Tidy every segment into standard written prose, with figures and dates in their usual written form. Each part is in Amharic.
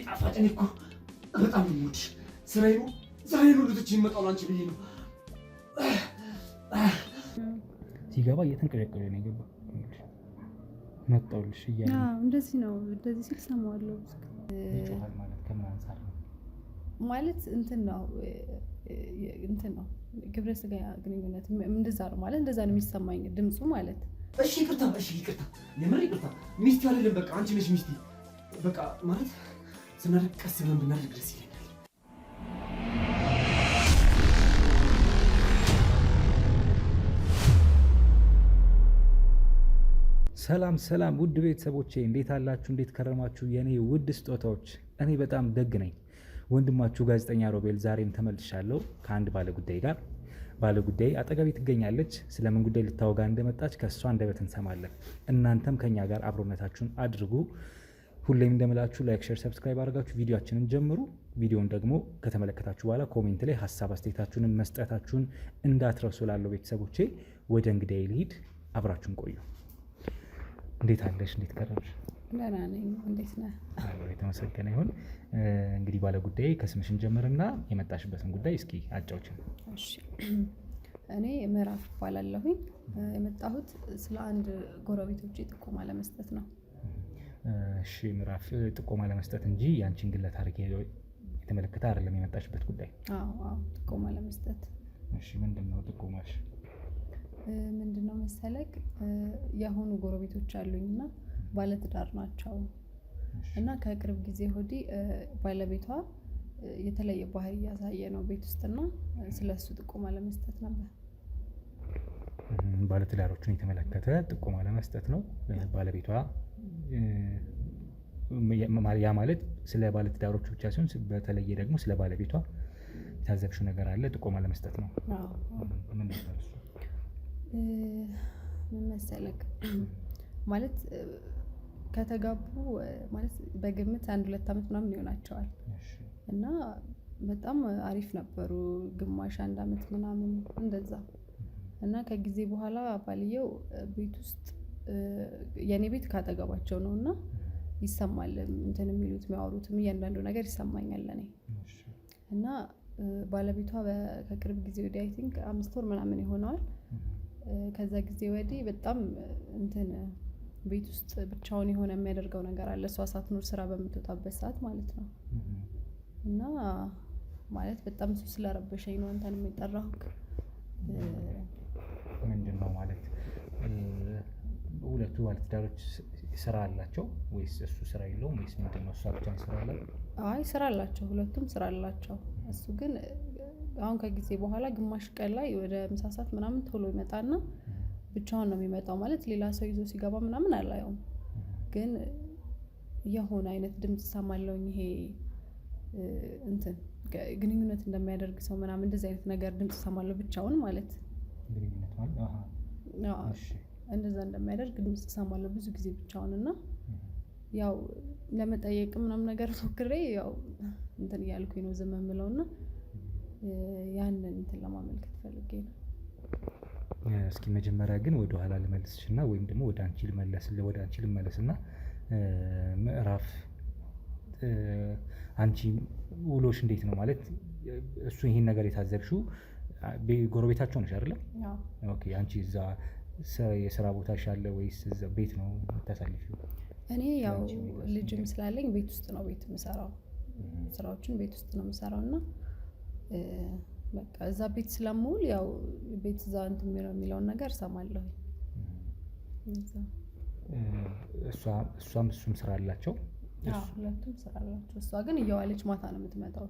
ጣፋጭ እኮ በጣም ሙድ ስራዬ ነው። ዛሬ ነው ልትች ይመጣው አንቺ ብዬ ነው ሲገባ እየተንቀጨቀጨ ነው የገባው። መጣሁልሽ እያለ እንደዚህ ነው። እንደዚህ ሲል ሰማዋለሁ። ይጮሃል ማለት ከምን አንፃር ነው? ማለት እንትን ነው ግብረ ስጋ ግንኙነት እንደዛ ነው ማለት እንደዛ ነው የሚሰማኝ ድምፁ ማለት። እሺ ይቅርታ፣ የምር ይቅርታ። ሚስቴ አይደለም በቃ አንቺ ነሽ ሚስቴ። በቃ ማለት ስናደርግ ቀስ ብለን ብናደርግ ደስ ይለኛል። ሰላም ውድ ቤተሰቦቼ እንዴት አላችሁ? እንዴት ከረማችሁ? የኔ ውድ ስጦታዎች፣ እኔ በጣም ደግ ነኝ። ወንድማችሁ ጋዜጠኛ ሮቤል ዛሬም ተመልሻለሁ ከአንድ ባለጉዳይ ጋር። ባለጉዳይ አጠገቤ ትገኛለች። ስለምን ጉዳይ ልታወጋ እንደመጣች ከእሷ አንደበት እንሰማለን። እናንተም ከኛ ጋር አብሮነታችሁን አድርጉ። ሁሌም እንደምላችሁ ላይክ፣ ሼር፣ ሰብስክራይብ አድርጋችሁ ቪዲዮአችንን ጀምሩ። ቪዲዮን ደግሞ ከተመለከታችሁ በኋላ ኮሜንት ላይ ሀሳብ አስተያየታችሁን መስጠታችሁን እንዳትረሱ። ላለው ቤተሰቦቼ ወደ እንግዳዬ ልሂድ። አብራችሁን ቆዩ። እንዴት አለሽ? እንዴት ከረምሽ? ደህና ነኝ። እንዴት ነህ? የተመሰገነ ይሁን። እንግዲህ ባለጉዳይ ከስምሽን ጀምርና የመጣሽበትን ጉዳይ እስኪ አጫውችን። እሺ፣ እኔ ምዕራፍ እባላለሁኝ። የመጣሁት ስለ አንድ ጎረቤቶቼ ጥቆማ ለመስጠት ነው። እሺ ምዕራፍ፣ ጥቆማ ለመስጠት እንጂ ያንቺን ግለ ታሪክ የተመለከተ አይደለም የመጣሽበት ጉዳይ? አዎ፣ ጥቆማ ለመስጠት። እሺ፣ ምንድነው ጥቆማሽ? ምንድነው መሰለክ፣ የአሁኑ ጎረቤቶች አሉኝና ባለትዳር ናቸው እና ከቅርብ ጊዜ ወዲህ ባለቤቷ የተለየ ባህሪ እያሳየ ነው ቤት ውስጥና ስለሱ ጥቆማ ለመስጠት ነበር። ባለትዳሮችን የተመለከተ ጥቆማ ለመስጠት ነው ባለቤቷ። ያ ማለት ስለ ባለትዳሮች ብቻ ሲሆን በተለየ ደግሞ ስለ ባለቤቷ የታዘብሽው ነገር አለ፣ ጥቆማ ለመስጠት ነው። ምን ነበር እሱ? ምን መሰለክ ማለት ከተጋቡ ማለት በግምት 1-2 ዓመት ምናምን ይሆናቸዋል እና በጣም አሪፍ ነበሩ። ግማሽ 1 ዓመት ምናምን እንደዛ እና ከጊዜ በኋላ ባልየው ቤት ውስጥ የኔ ቤት ካጠገባቸው ነው እና ይሰማል እንትን የሚሉት የሚያወሩትም እያንዳንዱ ነገር ይሰማኛል ለኔ እና ባለቤቷ ከቅርብ ጊዜ ወዲህ አይ ቲንክ 5 ወር ምናምን ይሆነዋል። ከዛ ጊዜ ወዲህ በጣም እንትን ቤት ውስጥ ብቻውን የሆነ የሚያደርገው ነገር አለ። እሷ ሳትኖር ስራ በምትወጣበት ሰዓት ማለት ነው እና ማለት በጣም እሱ ስለረበሸኝ ነው አንተን የጠራሁት። ምንድነው ማለት ሁለቱ ባለትዳሮች ስራ አላቸው ወይስ እሱ ስራ የለውም ወይስ ምንድነው? እሷ ብቻ ስራ አላት? አይ ስራ አላቸው፣ ሁለቱም ስራ አላቸው። እሱ ግን አሁን ከጊዜ በኋላ ግማሽ ቀን ላይ ወደ ምሳ ሰዓት ምናምን ቶሎ ይመጣና ብቻውን ነው የሚመጣው። ማለት ሌላ ሰው ይዞ ሲገባ ምናምን አላየውም፣ ግን የሆነ አይነት ድምጽ ሰማለሁኝ። ይሄ እንትን ግንኙነት እንደሚያደርግ ሰው ምናምን እንደዚህ አይነት ነገር ድምጽ ሰማለሁ ብቻውን ማለት ግንኙነት ማለት እሺ፣ እንደዛ እንደሚያደርግ ድምጽ ሰማለሁ ብዙ ጊዜ ብቻውን እና ያው ለመጠየቅ ምናምን ነገር ሞክሬ ያው እንትን እያልኩኝ ነው ዝም የምለውና ያንን እንትን ለማመልከት ፈልጌ ነው። እስኪ መጀመሪያ ግን ወደ ኋላ ልመልስሽና ወይም ደግሞ ወደ አንቺ ልመለስና ምዕራፍ አንቺ ውሎሽ እንዴት ነው? ማለት እሱ ይሄን ነገር የታዘብሽው ጎረቤታቸው ነሽ አይደል? አዎ። ኦኬ። አንቺ እዛ የስራ ቦታሽ አለ ወይስ እዛ ቤት ነው የምታሳልፊው? እኔ ያው ልጅም ስላለኝ ቤት ውስጥ ነው የምሰራው። ስራዎችን ቤት ውስጥ ነው የምሰራውና በቃ እዛ ቤት ስለምውል ያው ቤት እዛ እንትን የሚለውን ነገር ሰማለሁ። እሷም እሱም ስራ አላቸው? አዎ፣ ሁለቱም ስራ አላቸው። እሷ ግን እየዋለች ማታ ነው የምትመጣው።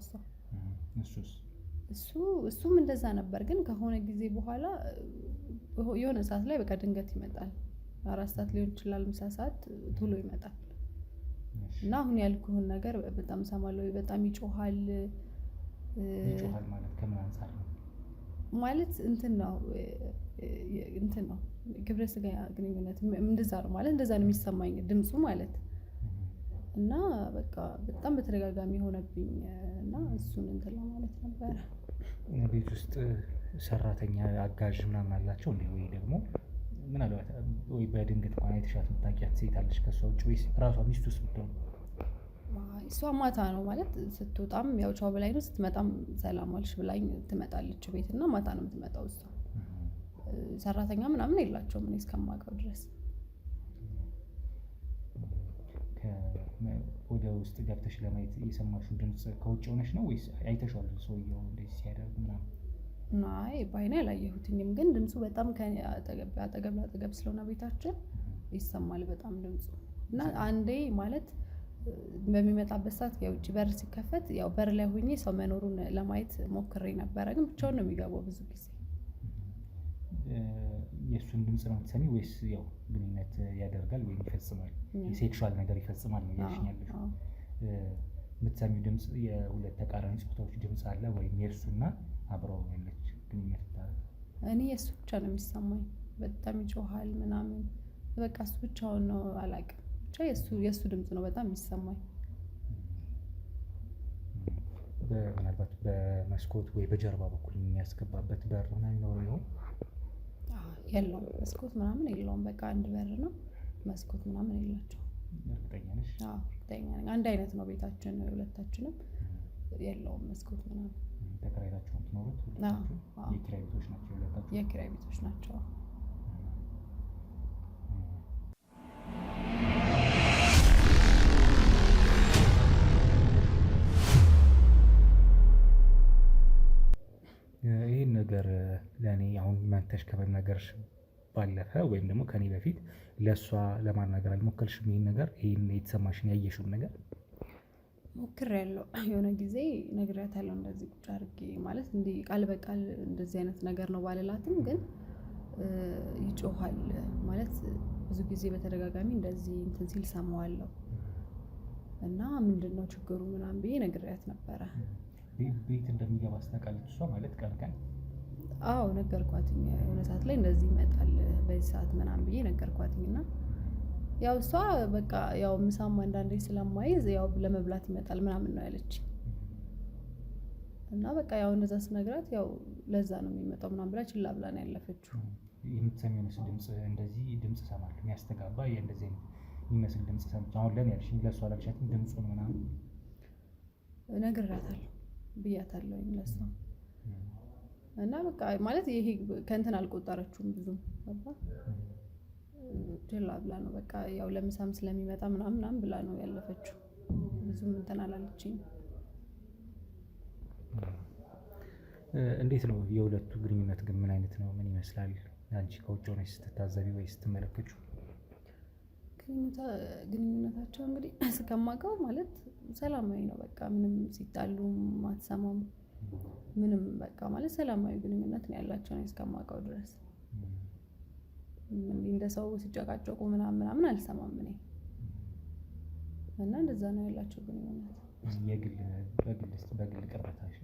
እሱም እንደዛ ነበር። ግን ከሆነ ጊዜ በኋላ የሆነ ሰዓት ላይ በቃ ድንገት ይመጣል። 4 ሰዓት ሊሆን ይችላል፣ ምሳ ሰዓት ቶሎ ይመጣል እና አሁን ያልኩህን ነገር በጣም ሰማለሁ። በጣም ይጮሃል ማለት ከምን አንፃር ነው? ማለት እንትን ነው ግብረ ስጋ ግንኙነት እንደዛ ነው ማለት እንደዛ ነው የሚሰማኝ ድምፁ ማለት እና በቃ በጣም በተደጋጋሚ ሆነብኝ እና እሱን እንትን ለማለት ነበር። ቤት ውስጥ ሰራተኛ አጋዥ ምናምን አላቸው እንዴ? ወይ ደግሞ ምናልባት ወይ በድንገት እንኳን አይተሻት የምታውቂያት ሴት አለች ከሷ ውጭ ወይስ ራሷ ሚስቱ ውስጥ ብትሆን? እሷ ማታ ነው ማለት ስትወጣም ያው ቻው ብላኝ ነው፣ ስትመጣም ሰላም ዋልሽ ብላኝ ትመጣለች ቤት እና ማታ ነው የምትመጣው እሷ። ሰራተኛ ምናምን የላቸውም እኔ እስከማውቀው ድረስ። ወደ ውስጥ ገብተሽ ለማየት የሰማሽው ድምፅ ከውጭ ሆነሽ ነው ወይስ አይተሽዋል ሰውየው እንደዚህ ሲያደርግ ምናምን? አይ በአይኔ አላየሁትኝም፣ ግን ድምፁ በጣም አጠገብ ስለሆነ ቤታችን ይሰማል በጣም ድምፁ። እና አንዴ ማለት በሚመጣበት ሰዓት የውጭ በር ሲከፈት ያው በር ላይ ሆኜ ሰው መኖሩን ለማየት ሞክሬ ነበረ፣ ግን ብቻውን ነው የሚገባው ብዙ ጊዜ። የእሱን ድምፅ ነው የምትሰሚ ወይስ ያው ግንኙነት ያደርጋል ወይም ይፈጽማል የሴክሹዋል ነገር ይፈጽማል ነው ያልሽኛለሽ? የምትሰሚው ድምፅ የሁለት ተቃራኒ ጾታዎች ድምፅ አለ ወይም የእሱና አብረው ያለች ግንኙነት ታደርግ? እኔ የእሱ ብቻ ነው የሚሰማኝ። በጣም ይጮሃል ምናምን በቃ እሱ ብቻውን ነው አላውቅም፣ ብቻ የእሱ ድምፅ ነው በጣም የሚሰማኝ። ምናልባት በመስኮት ወይ በጀርባ በኩል የሚያስገባበት በር ምናምን ይኖረው ይሆን? የለውም፣ መስኮት ምናምን የለውም። በቃ አንድ በር ነው፣ መስኮት ምናምን የላቸውም። እርግጠኛ ነሽ? አዎ እርግጠኛ ነኝ። አንድ አይነት ነው ቤታችን ሁለታችንም፣ የለውም መስኮት ምናምን። ተከራይታችሁ የምትኖሩት ሁለታችሁ? የኪራይ ቤቶች ናቸው ሁለታችሁ? የኪራይ ቤቶች ናቸው። ይህን ነገር ለእኔ አሁን መተሽ ከመናገርሽ ባለፈ ወይም ደግሞ ከኔ በፊት ለእሷ ለማናገር አልሞከርሽም? ይህን ነገር ይህን የተሰማሽን ያየሽውን ነገር? ሞክሬያለሁ። የሆነ ጊዜ ነግሬያታለሁ እንደዚህ ቁጭ አድርጌ ማለት እንዲህ ቃል በቃል እንደዚህ አይነት ነገር ነው ባልላትም፣ ግን ይጮሃል ማለት ብዙ ጊዜ በተደጋጋሚ እንደዚህ እንትን ሲል ሰማዋለሁ እና ምንድን ነው ችግሩ ምናምን ብዬ ነግሬያት ነበረ። ቤት እንደሚገባ አስታውቃለች እሷ ማለት ቀን ቀን? አዎ ነገርኳትኝ። የሆነ ሰዓት ላይ እንደዚህ ይመጣል በዚህ ሰዓት ምናምን ብዬ ነገርኳትኝ እና ያው እሷ በቃ ያው ምሳም አንዳንዴ ስለማይዝ ያው ለመብላት ይመጣል ምናምን ነው ያለች እና በቃ ያው እንደዛ ስነግራት ያው ለዛ ነው የሚመጣው ምናምን ብላ ችላ ብላ ነው ያለፈችው። የምትሰሚው ድምፅ እንደዚህ ድምፅ እሰማለሁ የሚያስተጋባ እንደዚህ አይነት የሚመስል ድምፅ ሰምቼ አሁን ለምን ያልሽኝ ለእሷ አላልሻትም? ድምፁን ምናምን ነግሬያታለሁ ብያታለሁ ለእሷ እና በቃ ማለት ይሄ ከእንትን አልቆጠረችውም ብዙም ችላ ብላ ነው በቃ ያው ለምሳም ስለሚመጣ ምናምን ብላ ነው ያለፈችው። ብዙም እንትን አላለችኝ። እንዴት ነው የሁለቱ ግንኙነት ግን ምን አይነት ነው? ምን ይመስላል አንቺ ከውጭ ሆነሽ ስትታዘቢ ወይ ስትመለከችው? ግንኙነታቸው እንግዲህ እስከማውቀው ማለት ሰላማዊ ነው። በቃ ምንም ሲጣሉ አትሰማም። ምንም በቃ ማለት ሰላማዊ ግንኙነት ነው ያላቸው ነው እስከማውቀው ድረስ። እንደ ሰው ሲጨቃጨቁ ምናምን አልሰማም እኔ እና እንደዛ ነው ያላቸው ግንኙነት። በግል ቅርበታሽ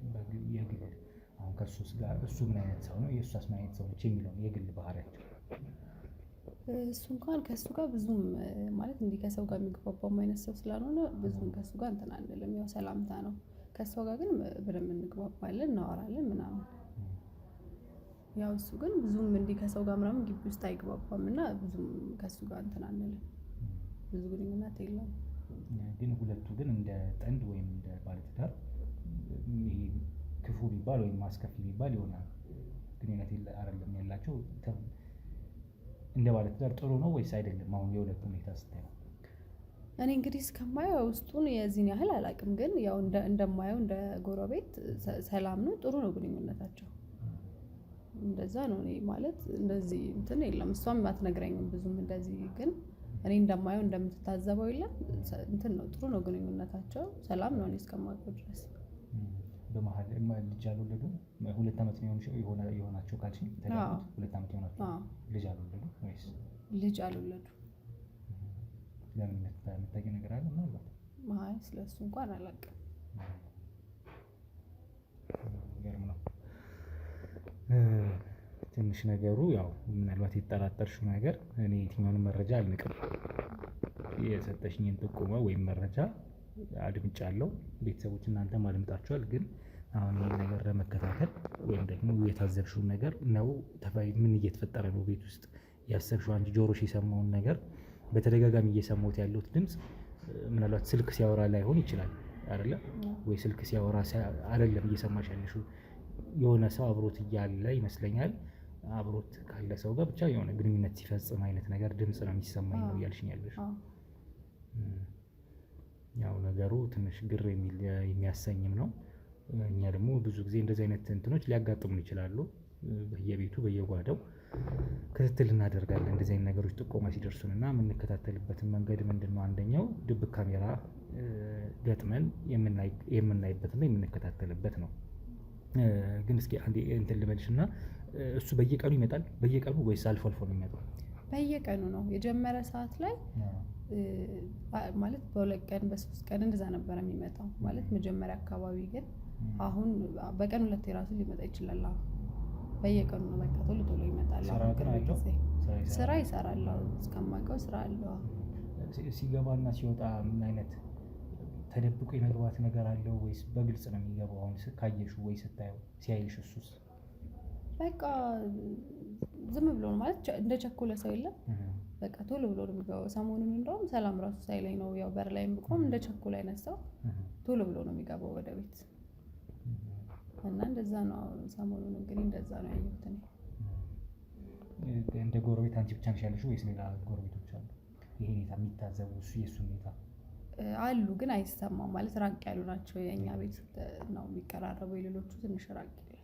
የግል አሁን ከእሱስ ጋር እሱ ምን አይነት ሰው ነው የእሷስ ምን አይነት ሰው ነች የሚለውን የግል ባህሪያቸው? እሱ እንኳን ከእሱ ጋር ብዙም ማለት እንዲህ ከሰው ጋር የሚግባባው አይነት ሰው ስላልሆነ ብዙም ከእሱ ጋር እንትን አንልም። ያው ሰላምታ ነው። ከእሷ ጋር ግን በደንብ እንግባባለን፣ እናወራለን ምናምን። ያው እሱ ግን ብዙም እንዲህ ከሰው ጋር ምናምን ግቢ ውስጥ አይግባባም እና ብዙም ከእሱ ጋር እንትን አንልም። ብዙ ግንኙነት የለም። ግን ሁለቱ ግን እንደ ጥንድ ወይም እንደ ባለትዳር ይሄ ክፉ ቢባል ወይም አስከፊ ቢባል የሆነ ግንኙነት አይደለም ያላቸው። እንደ ባለትዳር ጥሩ ነው ወይስ አይደለም? አሁን የሁለቱ ሁኔታ ስታየው? እኔ እንግዲህ እስከማየው ውስጡን የዚህን ያህል አላውቅም፣ ግን ያው እንደማየው እንደ ጎረቤት ሰላም ነው፣ ጥሩ ነው ግንኙነታቸው። እንደዛ ነው። እኔ ማለት እንደዚህ እንትን የለም። እሷም አትነግረኝም ብዙም እንደዚህ፣ ግን እኔ እንደማየው እንደምትታዘበው የለም እንትን ነው፣ ጥሩ ነው ግንኙነታቸው፣ ሰላም ነው እኔ እስከማውቀው ድረስ። በመሀል ልጅ አልወለዱም? 2 ዓመት የሆናቸው ካልሽኝ ተጋቡት 2 ዓመት የሆናቸው ልጅ አልወለዱ ወይስ? ልጅ አልወለዱ። ለምን የምታውቂው ነገር አለ? ምናልባት አይ ስለሱ እንኳን አላውቅም። ገርም ነው ትንሽ ነገሩ። ያው ምናልባት የተጠራጠርሽው ነገር እኔ የትኛውንም መረጃ አልንቅም። የሰጠሽኝን ጥቆማ ወይም መረጃ አድምጫለሁ። ቤተሰቦች እናንተም አድምጣችኋል። ግን አሁን ይሄን ነገር ለመከታተል ወይም ደግሞ የታዘብሽውን ነገር ነው ምን እየተፈጠረ ነው ቤት ውስጥ ያሰብሽው አንቺ ጆሮሽ የሰማውን ነገር በተደጋጋሚ እየሰማሁት ያለሁት ድምፅ ምናልባት ስልክ ሲያወራ ላይሆን ይችላል አይደለ ወይ? ስልክ ሲያወራ አይደለም እየሰማሽ ያለሽው የሆነ ሰው አብሮት እያለ ይመስለኛል። አብሮት ካለ ሰው ጋር ብቻ የሆነ ግንኙነት ሲፈጽም አይነት ነገር ድምፅ ነው የሚሰማኝ ነው እያልሽኝ ያለሽ። ያው ነገሩ ትንሽ ግር የሚያሰኝም ነው። እኛ ደግሞ ብዙ ጊዜ እንደዚህ አይነት እንትኖች ሊያጋጥሙን ይችላሉ። በየቤቱ በየጓዳው ክትትል እናደርጋለን እንደዚህ አይነት ነገሮች ጥቆማ ሲደርሱን እና የምንከታተልበትን መንገድ ምንድን ነው? አንደኛው ድብቅ ካሜራ ገጥመን የምናይበትና የምንከታተልበት ነው። ግን እስኪ አንዴ እንትን ልበልሽ እና እሱ በየቀኑ ይመጣል? በየቀኑ ወይስ አልፎ አልፎ ነው የሚመጣው? በየቀኑ ነው። የጀመረ ሰዓት ላይ ማለት በሁለት ቀን በሶስት ቀን እንደዛ ነበር የሚመጣው ማለት መጀመሪያ አካባቢ። ግን አሁን በቀን 2 የራሱ ሊመጣ ይችላል። በየቀኑ ነው በቃ ቶሎ ቶሎ ይመጣል። ስራ ይሰራል እስከማውቀው ስራ አለው። ሲገባና ሲወጣ ምን አይነት ተደብቆ የመግባት ነገር አለው ወይስ በግልጽ ነው የሚገባው? አሁን ካየሹ ወይ ስታየው ሲያይሽ እሱስ በቃ ዝም ብሎ ነው ማለት እንደ ቸኮለ ሰው የለም። በቃ ቶሎ ብሎ ነው የሚገባው። ሰሞኑን እንደውም ሰላም ራሱ ሳይለኝ ነው ያው በር ላይ ብቆም እንደ ቸኮለ አይነት ሰው ቶሎ ብሎ ነው የሚገባው ወደ ቤት እና እንደዛ ነው። ሰሞኑን እንግዲህ እንደዛ ነው ያየሁት እኔ። እንደ ጎረቤት አንቺ ብቻ ነሽ ያለሽው ወይስ ሌላ ጎረቤቶች አሉ ይሄ ሁኔታ የሚታዘቡ የእሱ ሁኔታ አሉ? ግን አይሰማም ማለት ራቅ ያሉ ናቸው። የእኛ ቤት ነው የሚቀራረበው፣ የሌሎቹ ትንሽ ራቅ ይላል።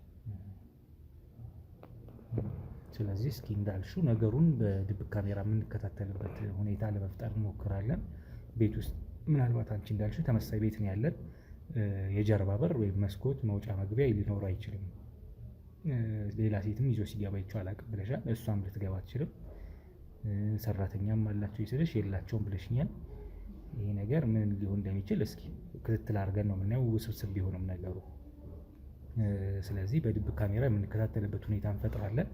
ስለዚህ እስኪ እንዳልሽው ነገሩን በድብቅ ካሜራ የምንከታተልበት ሁኔታ ለመፍጠር እንሞክራለን። ቤት ውስጥ ምናልባት አንቺ እንዳልሽው ተመሳሳይ ቤት ነው ያለን። የጀርባ በር ወይም መስኮት መውጫ መግቢያ ሊኖር አይችልም። ሌላ ሴትም ይዞ ሲገባ ይቻል አላውቅም ብለሻል። እሷም ልትገባ አትችልም። ሰራተኛም አላቸው ይስልሽ የላቸውም ብለሽኛል። ይሄ ነገር ምን ሊሆን እንደሚችል እስኪ ክትትል አድርገን ነው የምናየው፣ ውስብስብ ቢሆንም ነገሩ። ስለዚህ በድብቅ ካሜራ የምንከታተልበት ሁኔታ እንፈጥራለን።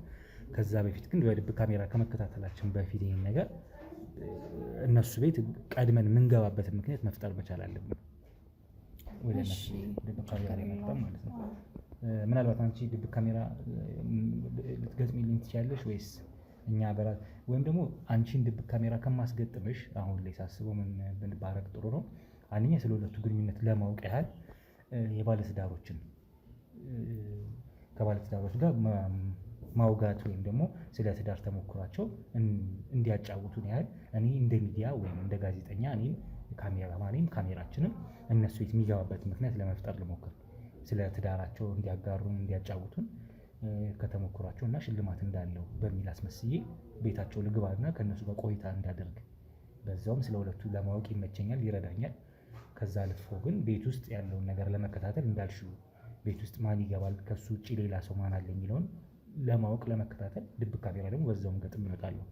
ከዛ በፊት ግን በድብቅ ካሜራ ከመከታተላችን በፊት ይሄን ነገር እነሱ ቤት ቀድመን የምንገባበትን ምክንያት መፍጠር መቻል አለብን። ወደ እነሱ ድብቅ ካሜራ ለመጠቀም ማለት ነው። ምናልባት አንቺ ድብቅ ካሜራ ልትገጥሚልኝ ትችያለሽ ወይስ እኛ ወይም ደግሞ አንቺን ድብቅ ካሜራ ከማስገጥምሽ አሁን ላይ ሳስበው ምን ባረግ ጥሩ ነው? አንደኛ ስለ ሁለቱ ግንኙነት ለማወቅ ያህል የባለትዳሮችን ከባለትዳሮች ጋር ማውጋት ወይም ደግሞ ስለ ትዳር ተሞክሯቸው እንዲያጫውቱን ያህል እኔ እንደ ሚዲያ ወይም እንደ ጋዜጠኛ እኔም ካሜራማኔም ካሜራችንም እነሱ ቤት የሚገባበት ምክንያት ለመፍጠር ልሞክር። ስለ ትዳራቸው እንዲያጋሩን እንዲያጫውቱን ከተሞክሯቸው እና ሽልማት እንዳለው በሚል አስመስዬ ቤታቸው ልግባና ከእነሱ ጋር ቆይታ እንዳደርግ በዛውም ስለ ሁለቱ ለማወቅ ይመቸኛል፣ ይረዳኛል። ከዛ አልፎ ግን ቤት ውስጥ ያለውን ነገር ለመከታተል እንዳልሽው ቤት ውስጥ ማን ይገባል ከሱ ውጭ ሌላ ሰው ማን አለ የሚለውን ለማወቅ ለመከታተል ድብቅ ካሜራ ደግሞ በዛውም ገጥም ይመጣለሁ።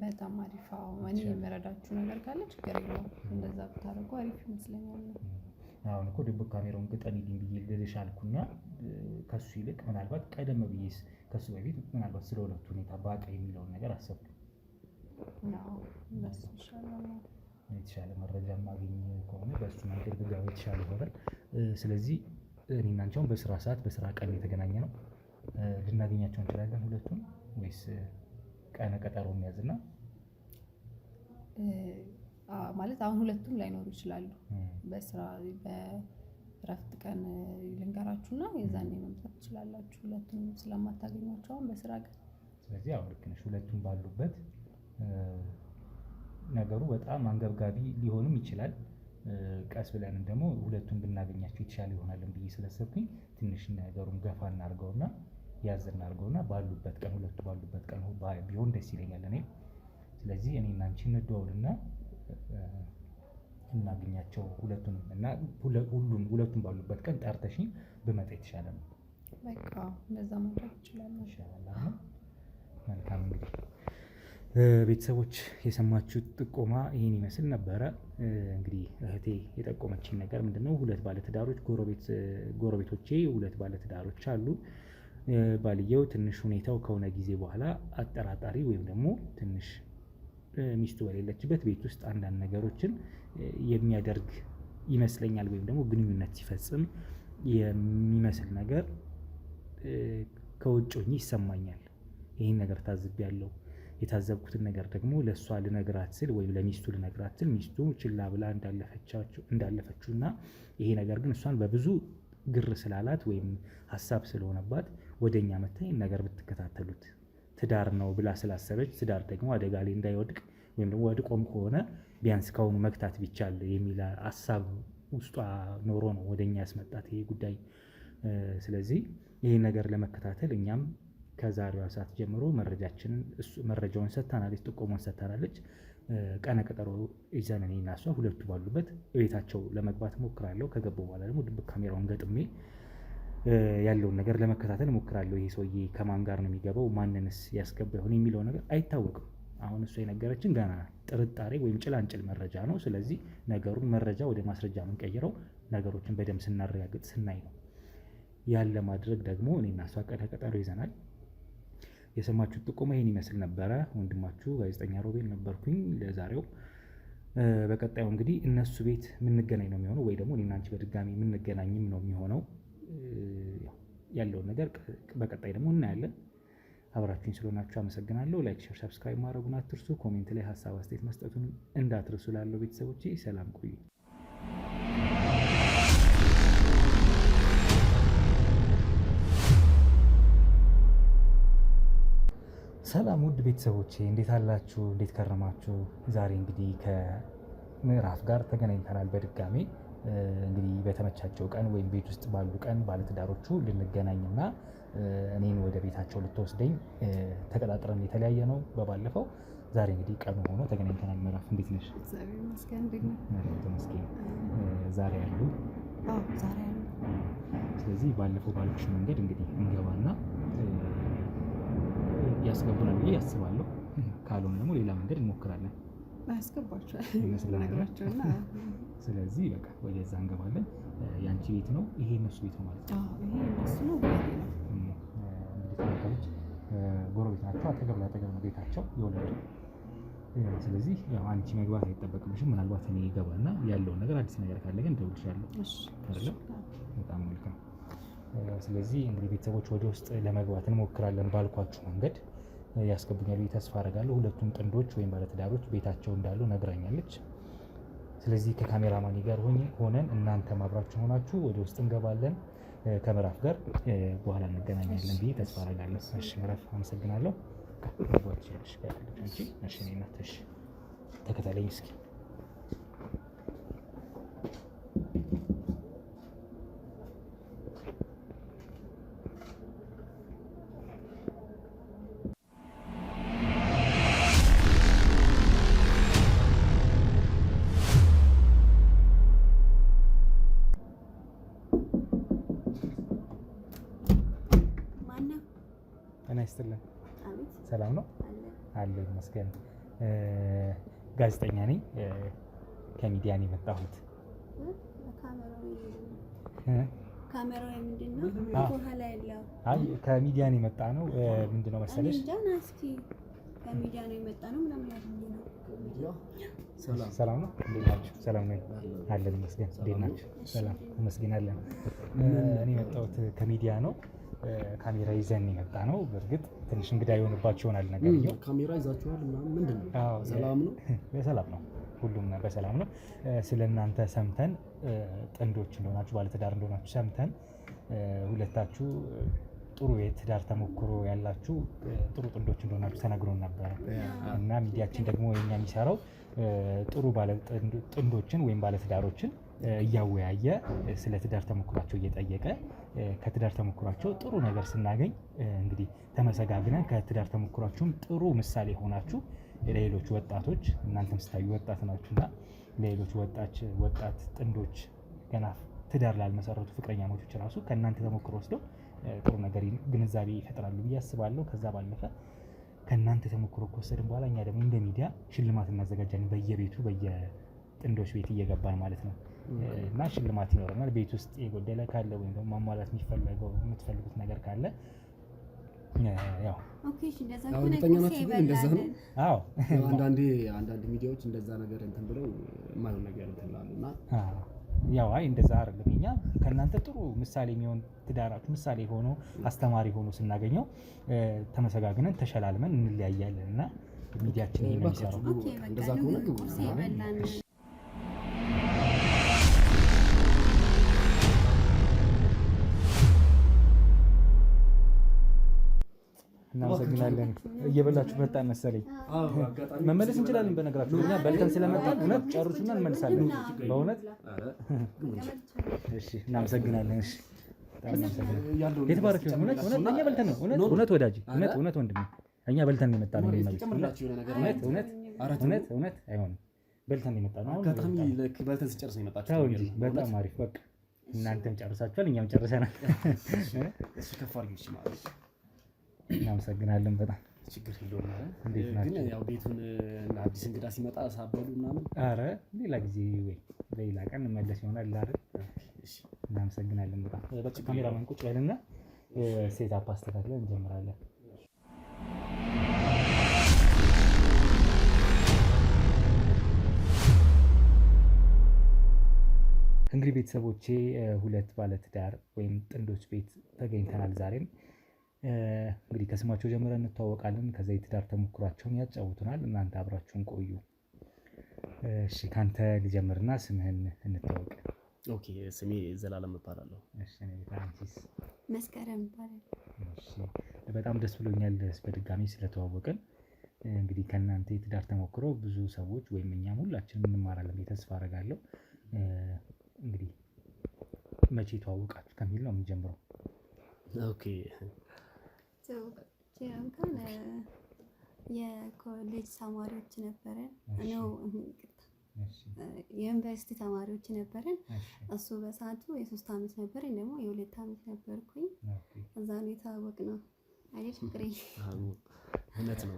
በጣም አሪፍ። እኔ የምረዳችሁ ነገር ካለ ችግር የለውም፣ እንደዛ ብታደርጉ አሪፍ ይመስለኛል። አሁን እኮ ድብቅ ካሜራውን ግጠሚልኝ ብዬ ልልሽ አልኩና ከሱ ይልቅ ምናልባት ቀደም ብዬስ ከሱ በፊት ምናልባት ስለ ሁለቱ ሁኔታ ባቀ የሚለውን ነገር አሰብኩ። የተሻለ መረጃ ማግኘት ከሆነ በእሱ መንገድ ብገባ የተሻለ ይሆናል። ስለዚህ እኔና አንቺ አሁን በስራ ሰዓት በስራ ቀን የተገናኘ ነው። ልናገኛቸው እንችላለን ሁለቱም ወይስ ቀነ ቀጠሮ የሚያዝና ማለት አሁን ሁለቱም ላይኖሩ ይችላሉ። በስራ በእረፍት ቀን ልንገራችሁና የዛኔ መምጣት ትችላላችሁ። ሁለቱም ስለማታገኟቸው አሁን በስራ ቀን። ስለዚህ አሁን ልክ ነሽ። ሁለቱም ባሉበት ነገሩ በጣም አንገብጋቢ ሊሆንም ይችላል። ቀስ ብለን ደግሞ ሁለቱም ብናገኛቸው የተሻለ ይሆናልን ብዬ ስለሰብኩኝ ትንሽ ነገሩን ገፋ እናድርገውና ያዝ እናድርገውና ባሉበት ቀን ሁለቱ ባሉበት ቀን ቢሆን ደስ ይለኛል እኔ። ስለዚህ እኔና አንቺ እንደዋውልና እናገኛቸው ሁለቱንም እና ሁለቱም ባሉበት ቀን ጠርተሽኝ ብመጣ የተሻለ ነው። በቃ እንደዛ ማድረግ ይችላል። መልካም እንግዲህ ቤተሰቦች የሰማችሁት ጥቆማ ይህን ይመስል ነበረ። እንግዲህ እህቴ የጠቆመችኝ ነገር ምንድነው? ሁለት ባለትዳሮች ጎረቤቶቼ ሁለት ባለትዳሮች አሉ። ባልየው ትንሽ ሁኔታው ከሆነ ጊዜ በኋላ አጠራጣሪ ወይም ደግሞ ትንሽ ሚስቱ በሌለችበት ቤት ውስጥ አንዳንድ ነገሮችን የሚያደርግ ይመስለኛል። ወይም ደግሞ ግንኙነት ሲፈጽም የሚመስል ነገር ከውጭ ሆኜ ይሰማኛል። ይህን ነገር ታዝቤያለሁ። የታዘብኩትን ነገር ደግሞ ለእሷ ልነግራት ስል ወይም ለሚስቱ ልነግራት ስል ሚስቱ ችላ ብላ እንዳለፈችውና ይሄ ነገር ግን እሷን በብዙ ግር ስላላት ወይም ሀሳብ ስለሆነባት ወደኛ መታ ይህን ነገር ብትከታተሉት ትዳር ነው ብላ ስላሰበች ትዳር ደግሞ አደጋ ላይ እንዳይወድቅ ወይም ደግሞ ወድቆም ከሆነ ቢያንስ ከሆኑ መግታት ቢቻል የሚል ሀሳብ ውስጧ ኖሮ ነው ወደኛ ያስመጣት ይሄ ጉዳይ። ስለዚህ ይህን ነገር ለመከታተል እኛም ከዛሬዋ ሰዓት ጀምሮ መረጃውን ሰጥታናለች፣ ጥቆማውን ሰጥታናለች። ቀነ ቀጠሮ ይዘን እኔና እሷ ሁለቱ ባሉበት ቤታቸው ለመግባት እሞክራለሁ። ከገባሁ በኋላ ደግሞ ድብቅ ካሜራውን ገጥሜ ያለውን ነገር ለመከታተል እሞክራለሁ። ይሄ ሰውዬ ከማን ጋር ነው የሚገባው፣ ማንንስ ያስገባ ይሆን የሚለው ነገር አይታወቅም። አሁን እሷ የነገረችን ገና ጥርጣሬ ወይም ጭላንጭል መረጃ ነው። ስለዚህ ነገሩን መረጃ ወደ ማስረጃ የምንቀይረው ነገሮችን በደንብ ስናረጋግጥ ስናይ ነው። ያለ ማድረግ ደግሞ እኔና እሷ ቀነ ቀጠሮ ይዘናል። የሰማችሁት ጥቆማ ይህን ይመስል ነበረ። ወንድማችሁ ጋዜጠኛ ሮቤል ነበርኩኝ ለዛሬው። በቀጣዩ እንግዲህ እነሱ ቤት የምንገናኝ ነው የሚሆነው፣ ወይ ደግሞ እኔና አንቺ በድጋሚ የምንገናኝም ነው የሚሆነው። ያለውን ነገር በቀጣይ ደግሞ እናያለን። አብራችሁኝ ስለሆናችሁ አመሰግናለሁ። ላይክ፣ ሼር፣ ሰብስክራይብ ማድረጉን አትርሱ። ኮሜንት ላይ ሀሳብ አስተያየት መስጠቱን እንዳትርሱ። ላለው ቤተሰቦቼ ሰላም ቆዩ። ሰላም ውድ ቤተሰቦቼ እንዴት አላችሁ? እንዴት ከረማችሁ? ዛሬ እንግዲህ ከምዕራፍ ጋር ተገናኝተናል በድጋሜ። እንግዲህ በተመቻቸው ቀን ወይም ቤት ውስጥ ባሉ ቀን ባለትዳሮቹ ልንገናኝና እኔን ወደ ቤታቸው ልትወስደኝ ተቀጣጥረን የተለያየ ነው በባለፈው። ዛሬ እንግዲህ ቀኑ ሆኖ ተገናኝተናል። ምዕራፍ እንዴት ነሽ? ዛሬ ያሉ ስለዚህ ባለፈው ባልኩሽ መንገድ እንግዲህ እንገባና ያስገቡናል ብዬ ያስባለሁ። ካልሆነ ደግሞ ሌላ መንገድ እንሞክራለን። ያስገባቸዋል ይመስለናል። ስለዚህ በቃ ወደዛ እንገባለን። የአንቺ ቤት ነው ይሄ፣ እነሱ ቤት ነው ማለት ነው። ይሄ እነሱ ነው። እንግዲህ ተመልካቾች ጎረቤት ናቸው። አጠገብ ለአጠገብ ነው ቤታቸው የወለዱ። ስለዚህ ያው አንቺ መግባት አይጠበቅብሽም። ምናልባት እኔ እገባና ያለውን ነገር አዲስ ነገር ካለ ግን እደውልልሻለሁ። አይደለ? በጣም መልካም። ስለዚህ እንግዲህ ቤተሰቦች ወደ ውስጥ ለመግባት እንሞክራለን። ባልኳችሁ መንገድ ያስገቡኛል ብዬ ተስፋ አደርጋለሁ። ሁለቱም ጥንዶች ወይም ባለትዳሮች ቤታቸው እንዳሉ ነግራኛለች። ስለዚህ ከካሜራማኒ ጋር ሆነን እናንተም አብራችሁ ሆናችሁ ወደ ውስጥ እንገባለን። ከምዕራፍ ጋር በኋላ እንገናኛለን ብዬ ተስፋ አደርጋለሁ። እሺ ምዕራፍ አመሰግናለሁ። ተከታተለኝ እስኪ። ይስጥልን። ሰላም ነው አለ ይመስገን። ጋዜጠኛ ነኝ። ከሚዲያ ነው የመጣሁት። ካሜራው ምንድን ነው? በኋላ ያለው አይ ከሚዲያ ነው የመጣ ነው። ምንድን ነው መሰለሽ? ከሚዲያ ነው የመጣ ነው ምናምን ያለው ነው። ሰላም ነው። እንዴት ናችሁ? ሰላም ነው አለ ይመስገን። እንዴት ናችሁ? ሰላም አመስግናለን። እኔ የመጣሁት ከሚዲያ ነው። ካሜራ ይዘን የመጣ ነው። በእርግጥ ትንሽ እንግዳ የሆንባቸው ይሆናል ነገር ነው። ካሜራ ይዛችኋል ምናምን ምንድን ነው? ሰላም ነው? በሰላም ነው። ሁሉም በሰላም ነው። ስለ እናንተ ሰምተን ጥንዶች እንደሆናችሁ ባለትዳር እንደሆናችሁ ሰምተን ሁለታችሁ ጥሩ የትዳር ተሞክሮ ያላችሁ ጥሩ ጥንዶች እንደሆናችሁ ተነግሮን ነበረ እና ሚዲያችን ደግሞ የኛ የሚሰራው ጥሩ ጥንዶችን ወይም ባለትዳሮችን እያወያየ ስለ ትዳር ተሞክሯቸው እየጠየቀ ከትዳር ተሞክሯቸው ጥሩ ነገር ስናገኝ እንግዲህ ተመሰጋግነን ከትዳር ተሞክሯቸውም ጥሩ ምሳሌ ሆናችሁ ለሌሎች ወጣቶች እናንተም ስታዩ ወጣት ናችሁና ለሌሎች ወጣት ጥንዶች ገና ትዳር ላልመሰረቱ ፍቅረኛሞች ራሱ ከእናንተ ተሞክሮ ወስደው ጥሩ ነገር ግንዛቤ ይፈጥራሉ ብዬ አስባለሁ። ከዛ ባለፈ ከእናንተ ተሞክሮ ከወሰድን በኋላ እኛ ደግሞ እንደ ሚዲያ ሽልማት እናዘጋጃለን። በየቤቱ በየጥንዶች ቤት እየገባን ማለት ነው እና ሽልማት ይኖረናል። ቤት ውስጥ የጎደለ ካለ ወይም ደግሞ ማሟላት የምትፈልጉት ነገር ካለ ያው ኦኬ እሺ፣ እንደዛ እንደዛ ነው። አዎ አንዳንድ ሚዲያዎች እንደዛ ነገር እንትን ብለው የማይሆን ነገር እንትን ላሉና ያው አይ እንደዛ አይደለም። እኛ ከእናንተ ጥሩ ምሳሌ የሚሆን ትዳራችሁ ምሳሌ ሆኖ አስተማሪ ሆኖ ስናገኘው ተመሰጋግነን ተሸላልመን እንለያያለን እና ሚዲያችን ይሄን የሚሰራው እንደዛ ከሆነ እናመሰግናለን። እየበላችሁ መጣን መሰለኝ። መመለስ እንችላለን። በነገራችሁ እኛ በልተን ስለመጣን እውነት ጨርሱና እንመልሳለን። በእውነት እሺ፣ እናመሰግናለን። እሺ፣ የተባረክ እውነት እኛ በልተን ነው። እውነት ወዳጅ፣ እውነት ወንድሜ፣ እኛ በልተን ነው የመጣነው። እውነት አይሆንም። በልተን ነው የመጣነው። አጋጣሚ ልክ በልተን ስጨርስ ነው የመጣችው እንጂ በጣም አሪፍ። በቃ እናንተም ጨርሳችኋል፣ እኛም ጨርሰናል። እሺ፣ ከፍ አድርጊ ማለት እናመሰግናለን። በጣም ችግር የለውም። ግን ያው ቤቱን አዲስ እንግዳ ሲመጣ ሳበሉ ምናምን፣ ኧረ ሌላ ጊዜ ወይ ሌላ ቀን እንመለስ ይሆናል አይደል? እናመሰግናለን በጣም። በቃ ካሜራማን ቁጭ በልና ሴት አፕ አስተካክለን እንጀምራለን። እንግዲህ ቤተሰቦቼ ሁለት ባለትዳር ወይም ጥንዶች ቤት ተገኝተናል ዛሬም። እንግዲህ ከስማቸው ጀምረን እንተዋወቃለን። ከዛ የትዳር ተሞክሯቸውን ያጫውቱናል። እናንተ አብራችሁን ቆዩ። እሺ ካንተ ልጀምርና ስምህን እንተዋወቅ። ኦኬ፣ ስሜ ዘላለም እባላለሁ። እሺ፣ እኔ ፍራንሲስ መስከረም እባላለሁ። እሺ፣ በጣም ደስ ብሎኛል በድጋሚ ስለተዋወቅን። እንግዲህ ከእናንተ የትዳር ተሞክሮ ብዙ ሰዎች ወይም እኛም ሁላችንም እንማራለን ተስፋ አደርጋለሁ። እንግዲህ መቼ ተዋወቃችሁ ከሚል ነው የምንጀምረው። ኦኬ፣ እንኳን የኮሌጅ ተማሪዎች ነበረን ነው የዩኒቨርሲቲ ተማሪዎች ነበረን። እሱ በሰዓቱ የ3 ዓመት ነበረኝ፣ ደግሞ የ2 ዓመት ነበርኩኝ። እዛ ነው የተዋወቅነው አይደል ፍቅሬ? እውነት ነው።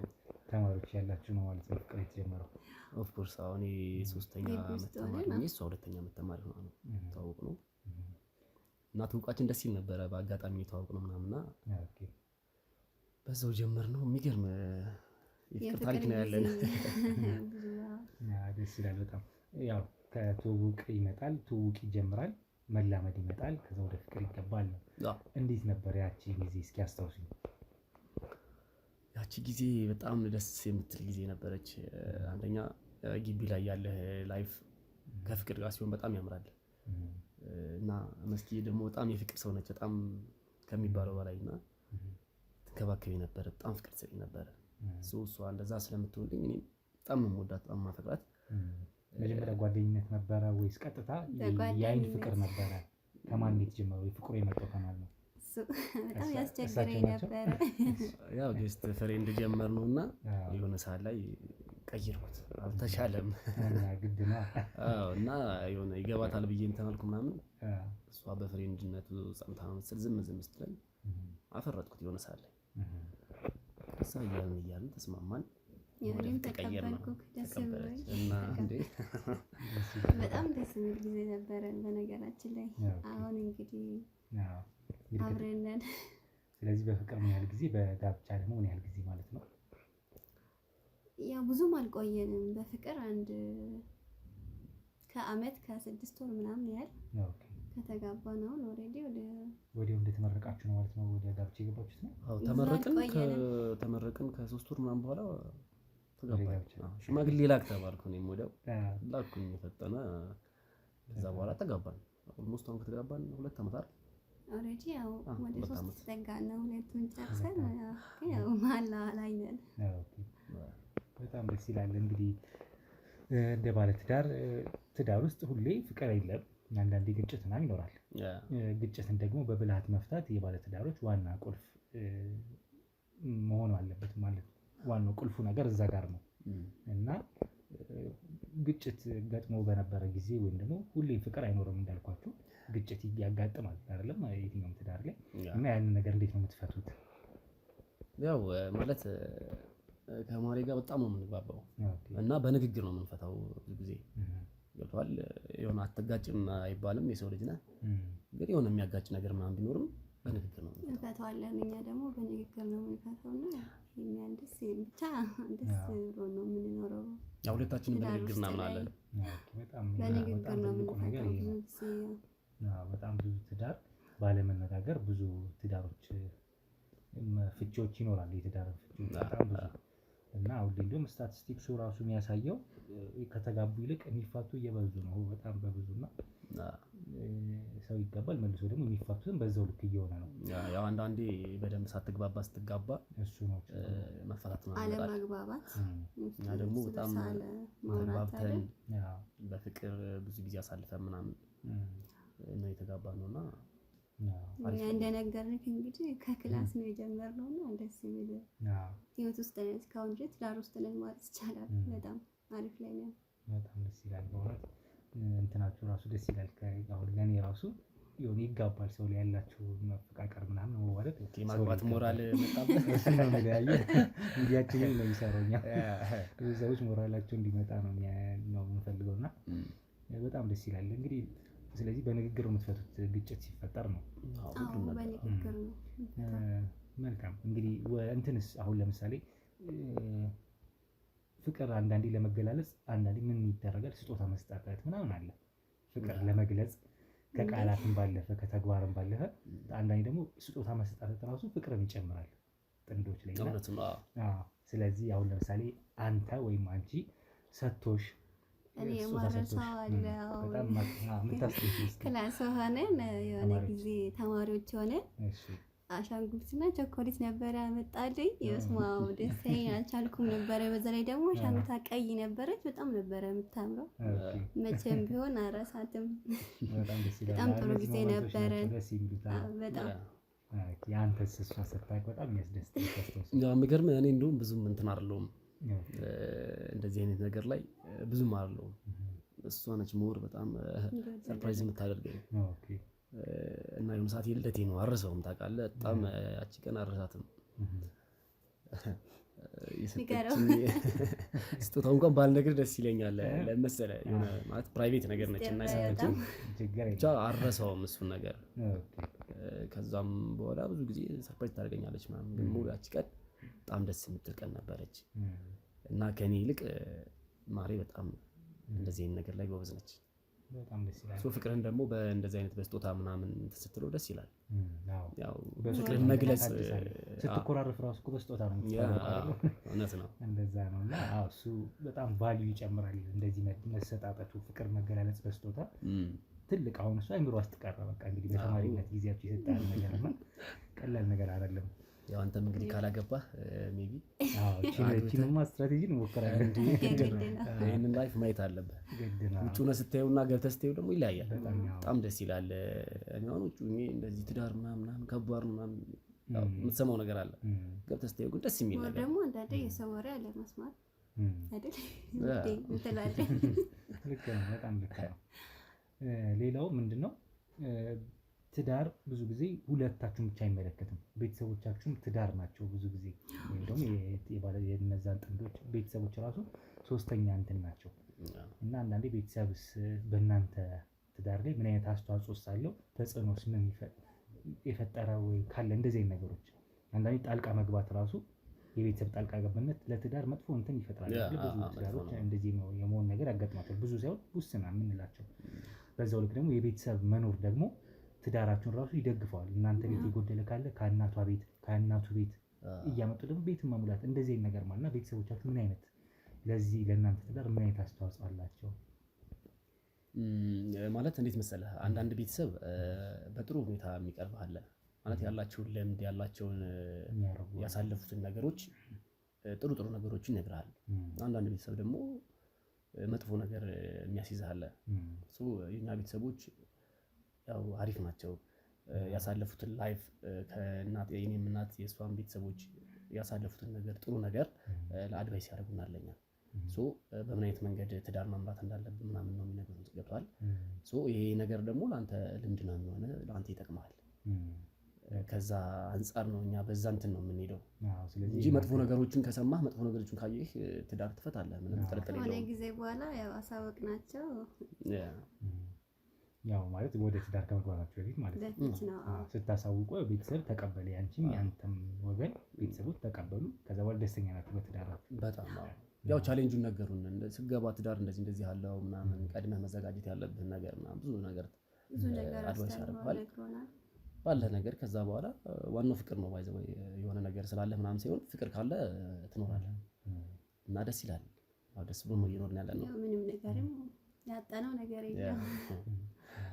ተማሪዎች ያላችሁ ነው ማለት ነው ፍቅር የተጀመረው? ኦፍ ኮርስ አሁን 3ኛ ዓመት ተማሪ ነኝ፣ እሷ 2ኛ ዓመት ተማሪ ሆና ነው የተዋወቅነው። እና ትውውቃችን ደስ ይል ነበረ። በአጋጣሚ የተዋወቅነው ምናምንና በዛው ጀመርነው። የሚገርም የፍቅር ታሪክ ነው ያለን። ደስ ይላል በጣም። ያው ከትውውቅ ይመጣል፣ ትውውቅ ይጀምራል፣ መላመድ ይመጣል፣ ከዛ ወደ ፍቅር ይገባል ነው። እንዴት ነበር ያቺ ጊዜ? እስኪ አስታውሱኝ። ያቺ ጊዜ በጣም ደስ የምትል ጊዜ ነበረች። አንደኛ ግቢ ላይ ያለ ላይፍ ከፍቅር ጋር ሲሆን በጣም ያምራል። እና መስኪ ደግሞ በጣም የፍቅር ሰው ነች፣ በጣም ከሚባለው በላይና ትንከባከቢ ነበር፣ በጣም ፍቅር ትሰጠኝ ነበር። እሷ እንደዛ ስለምትወልኝ እኔ በጣም ነው የምወዳት፣ በጣም ማፈቅራት። መጀመሪያ ጓደኝነት ነበረ ወይስ ቀጥታ የአይን ፍቅር ነበረ? ከማን የተጀመረው? ፍቅሩ የመጣው ከማን ነው? በጣም ያስቸግረኝ ነበረ። ያው ጀስት ፍሬንድ ጀመር ነውና የሆነ ሰዓት ላይ ቀይርኩት፣ አልተሻለም ግድ ነው። እና የሆነ ይገባታል ብዬ ተመልኩ ምናምን። እሷ በፍሬንድነቱ ጸንታ ነው መሰል ዝም ስትለኝ አፈረጥኩት የሆነ ሰዓት ላይ። ከዛ እያልን ተስማማን። የኔም ተቀበልኩ፣ ደስ ብሎኝ እና በጣም ደስ የሚል ጊዜ ነበረን በነገራችን ላይ። አሁን እንግዲህ አብረን ነን። ስለዚህ በፍቅር ምን ያህል ጊዜ፣ በጋብቻ ደግሞ ምን ያህል ጊዜ ማለት ነው? ያው ብዙም አልቆየንም በፍቅር አንድ ከአመት ከ6 ወር ምናምን ያህል ከተጋባን አሁን ኦልሬዲ ወዲያው እንደተመረቃችሁ ነው ማለት ነው ወደ ጋብቻ የገባችሁት ነው? አዎ ተመረቅን ከ3 ወር ምናምን በኋላ ተጋባን። ሽማግሌ ላክ ተባልኩ፣ እኔም ወዲያው ላኩኝ ፈጠነ። ከዛ በኋላ ተጋባን። ኦልሞስት አሁን ከተጋባን 2 ዓመት አይደል? ኦልሬዲ ያው ወደ 3 ተጠጋን ነው። ሁለቱን ጨርሰን ያው መሀል ላይ ነን። በጣም ደስ ይላል። እንግዲህ እንደ ባለ ትዳር ውስጥ ሁሌ ፍቅር የለም፣ አንዳንዴ ግጭት ምናምን ይኖራል። ግጭትን ደግሞ በብልሃት መፍታት የባለ ትዳሮች ዋና ቁልፍ መሆን አለበት ማለት ነው። ዋናው ቁልፉ ነገር እዛ ጋር ነው እና ግጭት ገጥሞ በነበረ ጊዜ ወይም ደግሞ ሁሌም ፍቅር አይኖርም እንዳልኳችሁ ግጭት ያጋጥማል አይደለም የትኛውም ትዳር ላይ እና ያንን ነገር እንዴት ነው የምትፈቱት? ያው ማለት ከማሪ ጋር በጣም ነው የምንግባባው እና በንግግር ነው የምንፈታው። ብዙ ጊዜ ገብቷል። የሆነ አትጋጭም አይባልም፣ የሰው ልጅ ነህ። ግን የሆነ የሚያጋጭ ነገር ምናምን ቢኖርም በንግግር ነው እንፈታዋለን። እኛ ደግሞ በንግግር ነው የምንፈታውና የሚያን ደስ ብቻ ደስ ብሎ ነው የምንኖረው። ያው ሁለታችንም በንግግር እናምናለን። በንግግር ነው የምንፈታው ብዙ ጊዜ። በጣም ብዙ ትዳር ባለመነጋገር ብዙ ትዳሮች ፍቺዎች ይኖራሉ። የትዳር ፍቺዎች በጣም ብዙ እና አሁን ላይ እንደውም ስታቲስቲክሱ ራሱ የሚያሳየው ከተጋቡ ይልቅ የሚፋቱ እየበዙ ነው በጣም በብዙና ሰው ይጋባል መልሶ ደግሞ የሚፋቱትን በዛው ልክ እየሆነ ነው። ያው አንዳንዴ በደንብ ሳትግባባ ስትጋባ እሱ ነው መፈታት ነው አለመግባባት እና ደግሞ በጣም ተግባብተን በፍቅር ብዙ ጊዜ አሳልፈን ምናምን ነው የተጋባነውና እኛ እንደነገርንክ እንግዲህ ከክላስ ነው የጀመርነውና ደስ የሚል ህይወት ውስጥ ነን እስካሁን ድረስ ትዳር ውስጥ ነን ማለት ይቻላል። በጣም አሪፍ ላይ ነን። በጣም ደስ ይላል በእውነት እንትናችሁ ራሱ ደስ ይላል። አሁን ለኔ ራሱ የሆነ ይጋባል ሰው ላይ ያላችሁ መፈቃቀር ምናምን መዋደድ ማግባት ሞራል መጣበት እሱ ነው ነገር እንዲያችንን ነው የሚሰራውኛ ብዙ ሰዎች ሞራላቸው እንዲመጣ ነው የምንፈልገውና በጣም ደስ ይላል እንግዲህ። ስለዚህ በንግግር የምትፈቱት ግጭት ሲፈጠር ነው። በንግግር ነው። መልካም እንግዲህ እንትንስ አሁን ለምሳሌ ፍቅር አንዳንዴ ለመገላለጽ አንዳንዴ ምን ይደረጋል? ስጦታ መስጠት ምናምን አለ ፍቅር ለመግለጽ ከቃላትም ባለፈ ከተግባርም ባለፈ አንዳንዴ ደግሞ ስጦታ መስጠት ራሱ ፍቅርን ይጨምራል ጥንዶች ላይ እና ስለዚህ አሁን ለምሳሌ አንተ ወይም አንቺ ሰጥቶሽ እኔ ማረሳው አለው በጣም ምታስደስት ክላስ ሆነን የሆነ ጊዜ ተማሪዎች ሆነን አሻንጉሊትና ቸኮሌት ነበረ ያመጣልኝ። የስማው ደስታዬ አልቻልኩም ነበረ። በዛ ላይ ደግሞ አሻንጉሊቷ ቀይ ነበረች፣ በጣም ነበረ የምታምረው። መቼም ቢሆን አረሳትም። በጣም ጥሩ ጊዜ ነበረ። በጣም ያንተስ እሷ ስታውቅ በጣም የሚያስደስት ያው የሚገርም እኔ እንደውም ብዙም እንትን አይደለሁም እንደዚህ አይነት ነገር ላይ ብዙም አይደለሁም። እሷ ነች ሞር በጣም ሰርፕራይዝ የምታደርገኝ እና የሆነ ሰዓት የልደቴ ነው አረሳውም ታውቃለህ። በጣም ያቺ ቀን አረሳትም። የሰጠችኝ ስጦታው እንኳን ባልነግር ደስ ይለኛል ለመሰለህ የሆነ ማለት ፕራይቬት ነገር ነች እና የሰጠችኝ ብቻ አረሳውም እሱን ነገር። ከዛም በኋላ ብዙ ጊዜ ሰርፕራይዝ ታደርገኛለች ምናምን ግን ሙሉ ያቺ ቀን በጣም ደስ የምትል ቀን ነበረች እና ከኔ ይልቅ ማሬ በጣም እንደዚህ አይነት ነገር ላይ ጎበዝ ነች። በጣም ደስ ይላል። ፍቅርን ደግሞ በእንደዚህ አይነት በስጦታ ምናምን ስትለው ደስ ይላል። ያው በፍቅርን መግለጽ ስትኮራረፍ ራሱ እኮ በስጦታ ነው የምትሰራው። እውነት ነው እንደዛ ነው እና እሱ በጣም ቫልዩ ይጨምራል። እንደዚህ መሰጣጠቱ ፍቅር መገላለጽ በስጦታ ትልቅ አሁን እሱ አይምሮ ውስጥ ቀረ። በቃ እንግዲህ በተማሪነት ጊዜያችሁ የሰጣን ነገር እና ቀላል ነገር አይደለም። ያው አንተም እንግዲህ ካላገባህ ሜቢ እቺንማ ስትራቴጂ እንሞክራለን። ይሄንን ላይፍ ማየት አለብህ። ውጭ ሆነህ ስታየውና ገብተህ ስታየው ደግሞ ይለያያል። በጣም ደስ ይላል። እኔ አሁን ውጭ ሆኜ እንደዚህ ትዳር ምናምን ከባድ ምናምን የምትሰማው ነገር አለ። ገብተህ ስታየው ግን ደስ የሚል ነገር ደግሞ አንዳንዴ የሰው ወሬ አለ መስማት አይደል እንትላለን። ልክ ነው፣ በጣም ልክ ነው። ሌላው ምንድነው ትዳር ብዙ ጊዜ ሁለታችሁም ብቻ አይመለከትም። ቤተሰቦቻችሁም ትዳር ናቸው ብዙ ጊዜ ወይም ደግሞ የነዛን ጥንዶች ቤተሰቦች ራሱ ሶስተኛ እንትን ናቸው እና አንዳንዴ ቤተሰብስ በእናንተ ትዳር ላይ ምን አይነት አስተዋጽኦ አለው? ተጽዕኖስ ምን የፈጠረ ወይ ካለ እንደዚህ አይነት ነገሮች አንዳንዴ ጣልቃ መግባት ራሱ የቤተሰብ ጣልቃ ገብነት ለትዳር መጥፎ እንትን ይፈጥራል። ብዙ ትዳሮች እንደዚህ ነው የመሆን ነገር ያጋጥማቸዋል። ብዙ ሳይሆን ውስና የምንላቸው። በዛው ልክ ደግሞ የቤተሰብ መኖር ደግሞ ትዳራችሁን ራሱ ይደግፈዋል። እናንተ ቤት የጎደለ ካለ ከእናቷ ቤት ከእናቱ ቤት እያመጡ ደግሞ ቤት መሙላት እንደዚህ አይነት ነገር ማለት ነው። ቤተሰቦቻችሁ ምን አይነት ለዚህ ለእናንተ ትዳር ምን አይነት አስተዋጽኦ አላቸው? ማለት እንዴት መሰለህ አንዳንድ ቤተሰብ በጥሩ ሁኔታ የሚቀርብህ አለ ማለት ያላቸውን ልምድ ያላቸውን ያሳለፉትን ነገሮች ጥሩ ጥሩ ነገሮችን ይነግርሃል። አንዳንድ ቤተሰብ ደግሞ መጥፎ ነገር የሚያስይዝህ አለ። የኛ ቤተሰቦች ያው አሪፍ ናቸው። ያሳለፉትን ላይፍ ከእናት የኔም እናት የእሷን ቤተሰቦች ያሳለፉትን ነገር ጥሩ ነገር ለአድቫይስ ያደርጉናል ለኛ። በምን አይነት መንገድ ትዳር መምራት እንዳለብን ምናምን ነው የሚነግሩን። ገብቷል። ይሄ ነገር ደግሞ ለአንተ ልምድ ነው የሚሆነው፣ ለአንተ ይጠቅማል። ከዛ አንፃር ነው እኛ በዛ እንትን ነው የምንሄደው እንጂ መጥፎ ነገሮችን ከሰማህ መጥፎ ነገሮችን ካየህ ትዳር ትፈታለህ። ምንም ጥርጥር የለውም። ከሆነ ጊዜ በኋላ ያው አሳወቅናቸው ያው ማለት ወደ ትዳር ከመግባታችሁ በፊት ማለት ነው። ስታሳውቁ ቤተሰብ ተቀበለ፣ ያንቺም ያንተም ወገን ቤተሰቦች ተቀበሉ። ከዛ በኋላ ደስተኛ ናችሁ በትዳራችሁ። በጣም ያው ቻሌንጁን ነገሩን ስገባ ትዳር እንደዚህ ያለው ምናምን ቀድመህ መዘጋጀት ያለብህን ነገር ምናምን ብዙ ነገር አድቫይስ ያደርጋል ባለ ነገር ከዛ በኋላ ዋናው ፍቅር ነው ባይዘው የሆነ ነገር ስላለ ምናምን ሲሆን ፍቅር ካለ ትኖራለህ እና ደስ ይላል አው ደስ ብሎ ነው እየኖርን ያለ ነው ምንም ነገርም ያጣነው ነገር የለም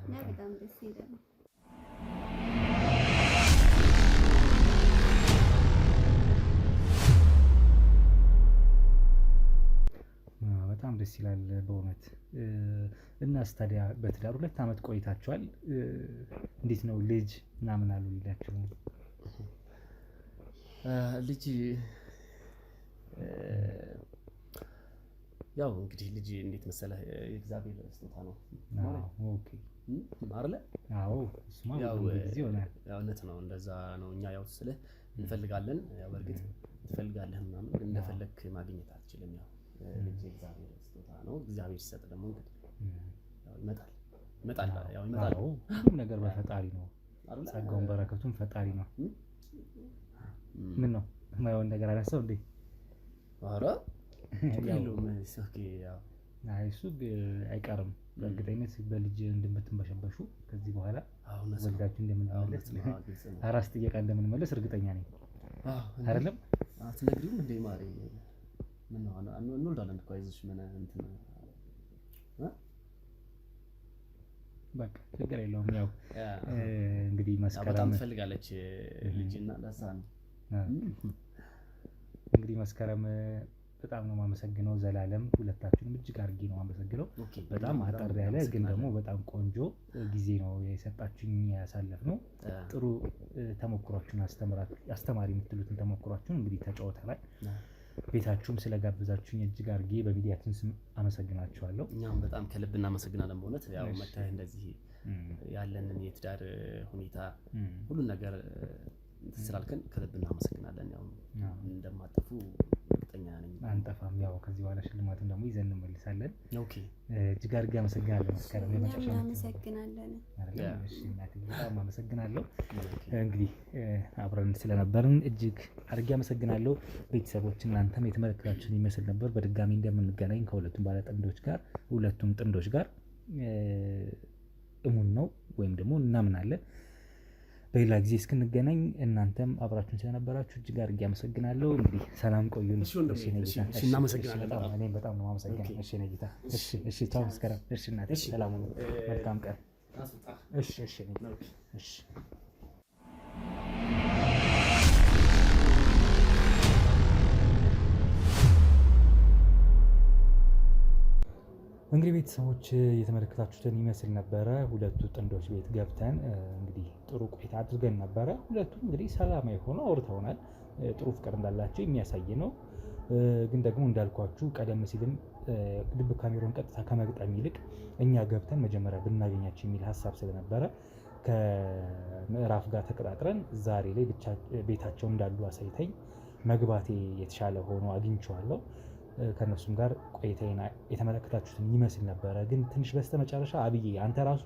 እና በጣም ደስ ይላል በጣም ደስ ይላል በእውነት እና ስታዲያ በትዳር 2 አመት ቆይታችኋል እንዴት ነው ልጅ ምናምን አሉ ይላችሁ ልጅ ያው እንግዲህ ልጅ እንዴት መሰለህ የእግዚአብሔር ስጦታ ነው ኦኬ አይደለ አዎ እሱማ ያው እውነት ነው እንደዛ ነው እኛ ያው ስለህ እንፈልጋለን ያው በርግጥ ትፈልጋለህ ምናምን ግን እንደፈለክ ማግኘት አትችልም ያው ልጅ እግዚአብሔር ስጦታ ነው እግዚአብሔር ሲሰጥ ደግሞ እንግዲህ ያው ይመጣል ሁሉም ነገር በፈጣሪ ነው ጸጋውን በረከቱን ፈጣሪ ነው ምን ነው የማይሆን ነገር አላሰው እንዴ ኧረ ያለው መስኪ ያው እሱ አይቀርም በእርግጠኝነት በልጅ እንደምትንበሸበሹ ከዚህ በኋላ ወልዳችሁ እንደምንመለስ አራስ ጥያቄ እንደምንመለስ እርግጠኛ ነኝ አይደለም አትነግሪም እንዴ ማሪ ምን ነው እንወልዳለን እኮ አይዞሽ ምን እንትን በቃ ችግር የለውም ያው እንግዲህ መስከረም በጣም ትፈልጋለች ልጅና ለሳን እንግዲህ መስከረም በጣም ነው ማመሰግነው ዘላለም ሁለታችሁንም እጅግ አድርጌ ነው ማመሰግነው በጣም አጠር ያለ ግን ደግሞ በጣም ቆንጆ ጊዜ ነው የሰጣችሁኝ ያሳለፍነው ጥሩ ተሞክሯችሁን አስተማሪ የምትሉትን ተሞክሯችሁን እንግዲህ ተጫውተናል ቤታችሁም ስለጋበዛችሁኝ እጅግ አድርጌ በሚዲያችን ስም አመሰግናችኋለሁ እኛም በጣም ከልብ እናመሰግናለን በእውነት ያው መታህ እንደዚህ ያለንን የትዳር ሁኔታ ሁሉ ነገር ስላልከን ከልብ እናመሰግናለን ያው እንደማጠፉ እርግጠኛ ነኝ አንጠፋም ያው ከዚህ በኋላ ሽልማቱን ደግሞ ይዘን እንመልሳለን ኦኬ እጅግ አድርጌ አመሰግናለሁ መስከረም ለመጨረሻ እናመሰግናለን እሺ እናቴ በጣም አመሰግናለሁ እንግዲህ አብረን ስለነበርን እጅግ አድርጌ አመሰግናለሁ ቤተሰቦች እናንተም የተመለከታችሁን ይመስል ነበር በድጋሚ እንደምንገናኝ ከሁለቱም ባለጥንዶች ጋር ሁለቱም ጥንዶች ጋር እሙን ነው ወይም ደግሞ እናምናለን በሌላ ጊዜ እስክንገናኝ እናንተም አብራችሁን ስለነበራችሁ እጅግ አድርጌ አመሰግናለሁ እንግዲህ ሰላም ቆዩን እሺ እናመሰግናለን እኔም በጣም ነው ማመሰግናለሁ እሺ ነጊታ እሺ ቻው መስከረም እሺ እናቴ ሰላም ሁኑ መልካም ቀን እሺ እሺ እንግዲህ ቤተሰቦች የተመለከታችሁትን ይመስል ነበረ ሁለቱ ጥንዶች ቤት ገብተን እንግዲህ ጥሩ ቆይታ አድርገን ነበረ ሁለቱም እንግዲህ ሰላማዊ ሆነው አውርተውናል ጥሩ ፍቅር እንዳላቸው የሚያሳይ ነው ግን ደግሞ እንዳልኳችሁ ቀደም ሲልም ድብቅ ካሜራውን ቀጥታ ከመግጠም ይልቅ እኛ ገብተን መጀመሪያ ብናገኛቸው የሚል ሀሳብ ስለነበረ ከምዕራፍ ጋር ተቀጣጥረን ዛሬ ላይ ብቻ ቤታቸው እንዳሉ አሳይተኝ መግባቴ የተሻለ ሆኖ አግኝቼዋለሁ ከነሱም ጋር ቆይታዬን የተመለከታችሁትን ይመስል ነበረ ግን ትንሽ በስተመጨረሻ አብዬ አንተ ራሱ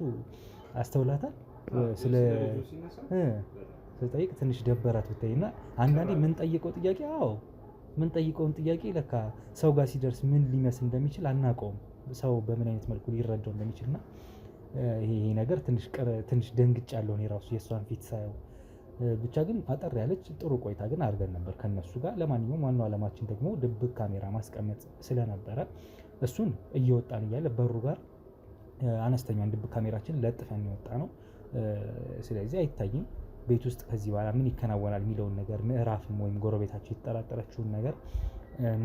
አስተውላታል ስለጠይቅ ትንሽ ደበራት ብታይና አንዳንዴ ምን ጠይቀው ጥያቄ ምን ጠይቀውን ጥያቄ ለካ ሰው ጋር ሲደርስ ምን ሊመስል እንደሚችል አናውቀውም ሰው በምን አይነት መልኩ ሊረዳው እንደሚችልና ይሄ ነገር ትንሽ ደንግጫለሁ እኔ ራሱ የሷን ፊት ሳየው ብቻ ግን አጠር ያለች ጥሩ ቆይታ ግን አድርገን ነበር ከነሱ ጋር ለማንኛውም ዋናው ዓላማችን ደግሞ ድብቅ ካሜራ ማስቀመጥ ስለነበረ እሱን እየወጣን እያለ በሩ ጋር አነስተኛውን ድብቅ ካሜራችን ለጥፈን የወጣ ነው ስለዚህ አይታይም ቤት ውስጥ ከዚህ በኋላ ምን ይከናወናል የሚለውን ነገር ምዕራፍም ወይም ጎረቤታችን የተጠራጠረችውን ነገር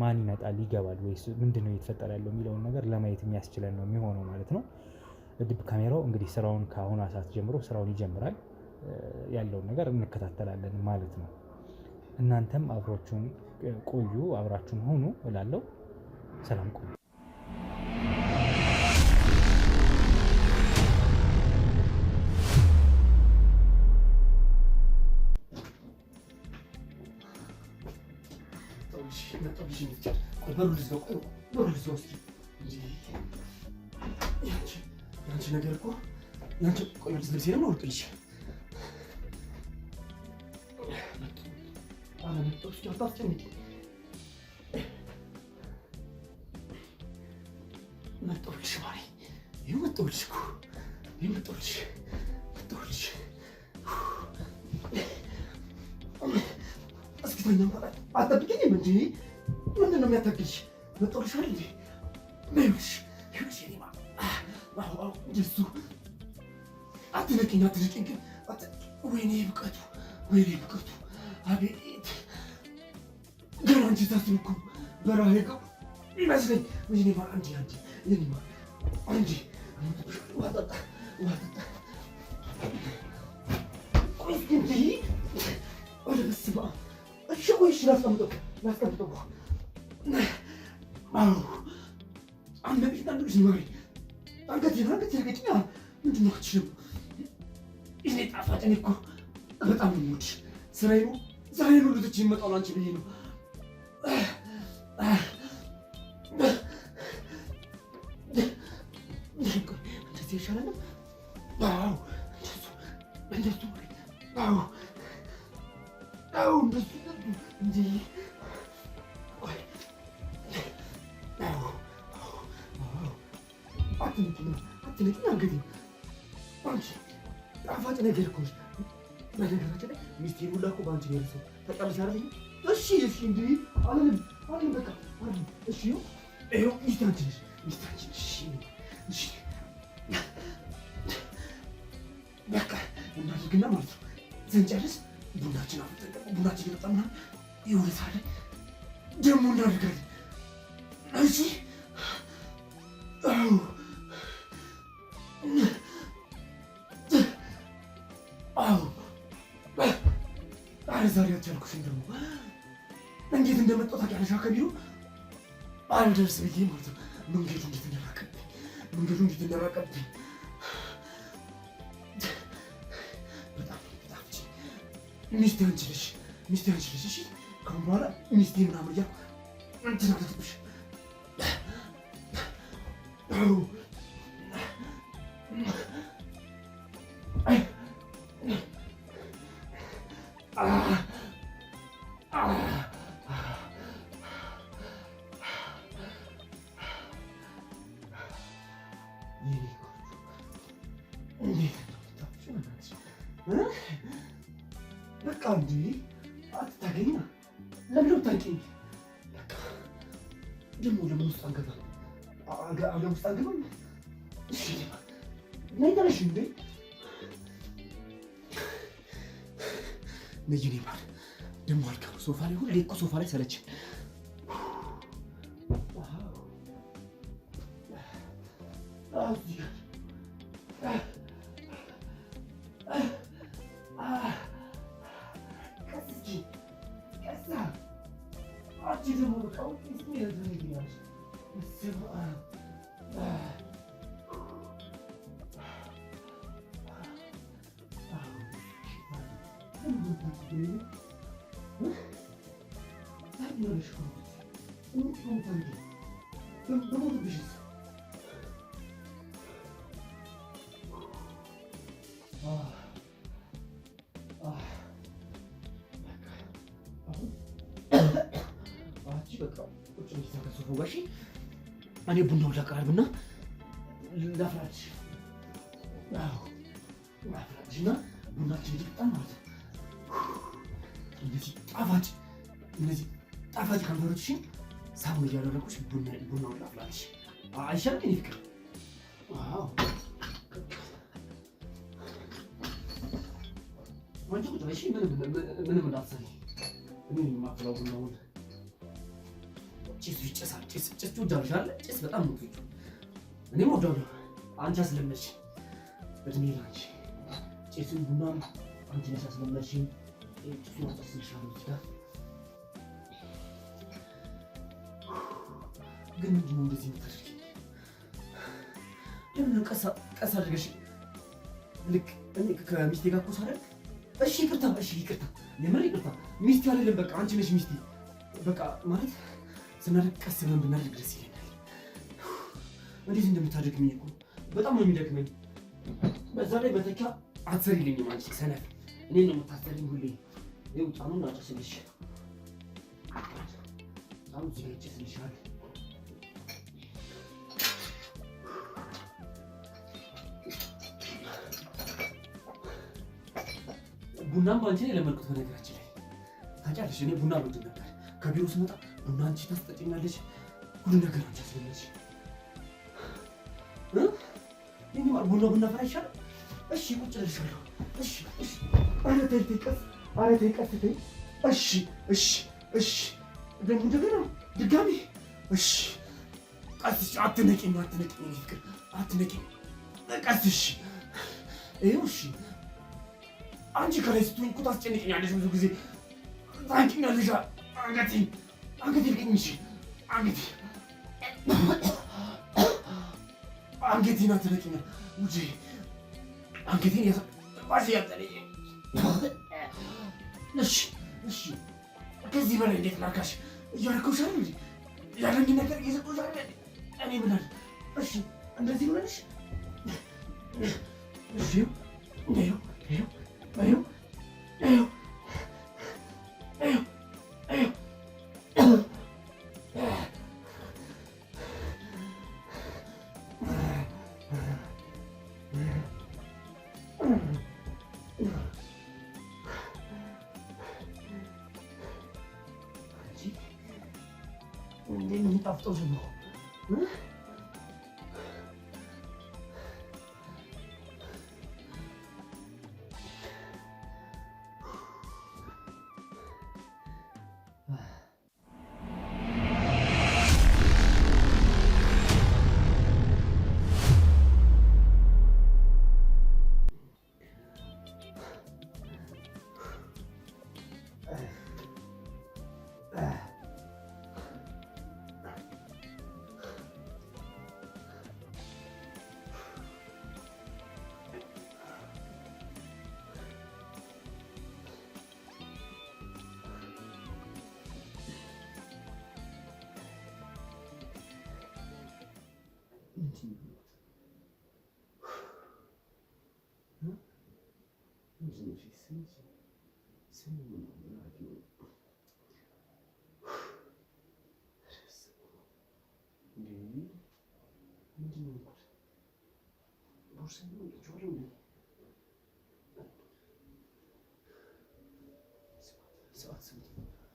ማን ይመጣል ይገባል ወይስ ምንድነው እየተፈጠረ ያለው የሚለውን ነገር ለማየት የሚያስችለን ነው የሚሆነው ማለት ነው ድብቅ ካሜራው እንግዲህ ስራውን ከአሁኑ ሰዓት ጀምሮ ስራውን ይጀምራል ያለውን ነገር እንከታተላለን ማለት ነው እናንተም አብራችሁን ቆዩ አብራችሁን ሆኑ እላለሁ ሰላም ቆዩ ያንቺ ነገር እኮ ያንቺ ቆይ ልብስ ነው ወጥልሽ መጣሁልሽ ማሪ፣ ይኸው መጣሁልሽ እኮ ይኸው መጣሁልሽ። እስኪ ተኛ እንኳን አትጠብቂኝም እንጂ ምንድን ነው የሚያታግልሽ? መጣሁልሽ አይደል እንዴ? ይኸውልሽ የኔ ማር፣ እንደሱ አትነቂኝ ግን ወይኔ ብቀቱ አቤት ገና አንቺ ታስብ እኮ በረሃ የገቡ ይመስለኝ። የኔ ማር የኔ ማር ውሃ ጠጣ ቆይ እስኪ እንጂ ወደ በስመ አብ። እሺ ቆይ እሺ ላስቀምጠው አንበቢት አንዱልሽ ማሪ አንገቴን ያገጭኛ ምንድን ነው አትችልም። እኔ ጣፋጭ እኔ እኮ በጣም ነው የምወድሽ። ስራዬን ሁሉ ትቼ የምመጣው ላንቺ ብዬ ነው። እንደዚህ ይሻላል። አዎ እንደሱ አዎ እንደሱ እንጂ አትነቂኝ አንገቴን። አንቺ ጣፋጭ ነገር እኮ ነሽ። በነገራችን ላይ ሚስቴን ሁላ እኮ በአንቺ ነው የረሳው። ታውቂያለሽ አይደል? እሺ እንደ አለንም በቃ አለንም። እሺ ይኸው ሚስቴ አንቺ ነሽ። እሺ በቃ እናድርግና ማለት ነው ስንጨርስ ቡናችን እየጠጣን ምናምን የሆነ ሰዓት ላይ ደግሞ እናድርጋለን። እሺ ኧረ ዛሬ አልቻልኩሽም። ደግሞ እንዴት እንደመጣሁ ታውቂያለሽ? ከቢሮ አልደርስ ብዬ ማለት ነው መንገዱ እንዴት እንደራቀብኝ በጣም ሚስቴ አንቺ ነሽ። እሺ ከአሁን በኋላ ሚስቴ ምናምን እያልኩ እንትን አልተጥብሽ። በቃ እንዲ አትታገኝ ለምን ታውቂኝ? በቃ ደግሞ ለምን ውስጥ አንገባም? እሺ ነይ ተነሽ እንዴ ነይ የኔ ማር። ደግሞ አልጋ ሶፋ ላይ ሁሌ እኮ ሶፋ ላይ ሰለችኝ። እኔ ቡናውን ላቀርብና ላፍላልሽ። ላፍላልሽና ቡናችን ይጠጣል ማለት ነው። እነዚህ ጣፋጭ ከንፈሮችሽን ሳሙን እያደረኩሽ ቡናውን ላፍላልሽ። አይሻልም የእኔ ፍቅር? አንቺ ቁጭ በይ እሺ። ምንም እንዳትሰሪ። እኔ የማፍላው ቡናውን ጭስ ይጨሳል። ጭስ ትወዳለሽ አይደል? ጭስ በጣም ነው የምትወጂው። እኔም እወዳለሁ። አንቺ አስለመድሽኝ። እድሜ ላንቺ። ጭሱን ቡናም አንቺ ነሽ አስለመድሽኝ። ጭሱን አጨስልሻለሁ እዚህ ጋር። ግን ምንድን ነው እንደዚህ የምታደርጊው? ለምን ነው ቀስ አድርገሽ ልክ ከሚስቴ ጋር እኮ ሳደርግ? እሺ ይቅርታ፣ የምር ይቅርታ። ሚስቴ አይደለም በቃ አንቺ ነሽ ሚስቴ። በቃ ማለት ስናደርግ ቀስ ብለን ብናደርግ ደስ ይለኛል። እንዴት እንደምታደርግኝ እኮ በጣም ነው የሚደክመኝ። በዛ ላይ በተኪያ አትሰሪልኝም አንቺ ሰነፍ። እኔን ነው የምታሰሪኝ ሁሌ። ይኸው ጫኑን አጨስልሽ። ጫኑ እዚህ ጋር ይጨስልሻል። ቡናም ባንቺ ነው የለመድኩት። በነገራችን ላይ ታውቂያለሽ፣ እኔ ቡና አልወድም ነበር። ከቢሮ ስመጣ ቡና አንቺ ታስጠጪኛለሽ፣ ሁሉ ነገር አንቺ አስለመድሽ። የኔ ማር ቡና ፈራ ይሻላል። እሺ ቁጭ ልልሻለሁ። እሺ ኧረ ተይ ቀስ፣ ኧረ ተይ ቀስ ተይ። እሺ ደግሞ እንደገና ድጋሚ እሺ ቀስ። አትነቂኝ የኔ ፍቅር አትነቂኝ፣ ቀስ። እሺ ይኸው እሺ። አንቺ ከላይ ስትሆኝ እኮ ታስጨንቀኛለሽ ብዙ ጊዜ ታንቂኛለሽ። አንገቴ ልቀኝ። እሺ አንገቴን አትነቂኝ ውጪ። አንገቴን ባሽ ያጠለኝ። እሺ ከዚህ በላይ እንዴት ላርካሽ? እያረከውሽ አይደል እንዴ? ያለኝ ነገር እየሰጠሁሽ አይደል? እኔ ምን አለ? እሺ እንደዚህ ብለሽ እሺ ይኸው የሚጣፍጠው ዝም ነው።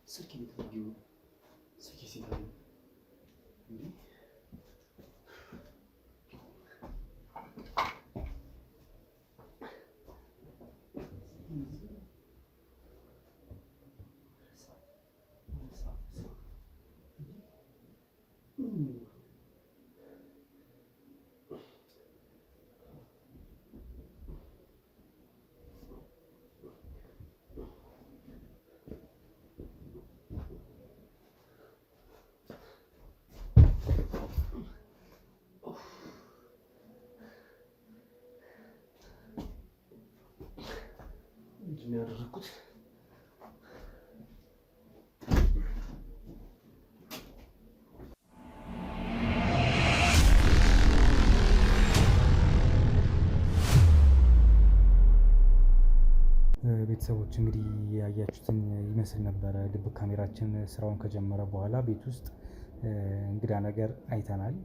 ስልክ የምታደርጊው ስልክ ሲታ ያደረኩት ቤተሰቦች እንግዲህ ያያችሁትን ይመስል ነበረ። ድብቅ ካሜራችን ስራውን ከጀመረ በኋላ ቤት ውስጥ እንግዳ ነገር አይተናል።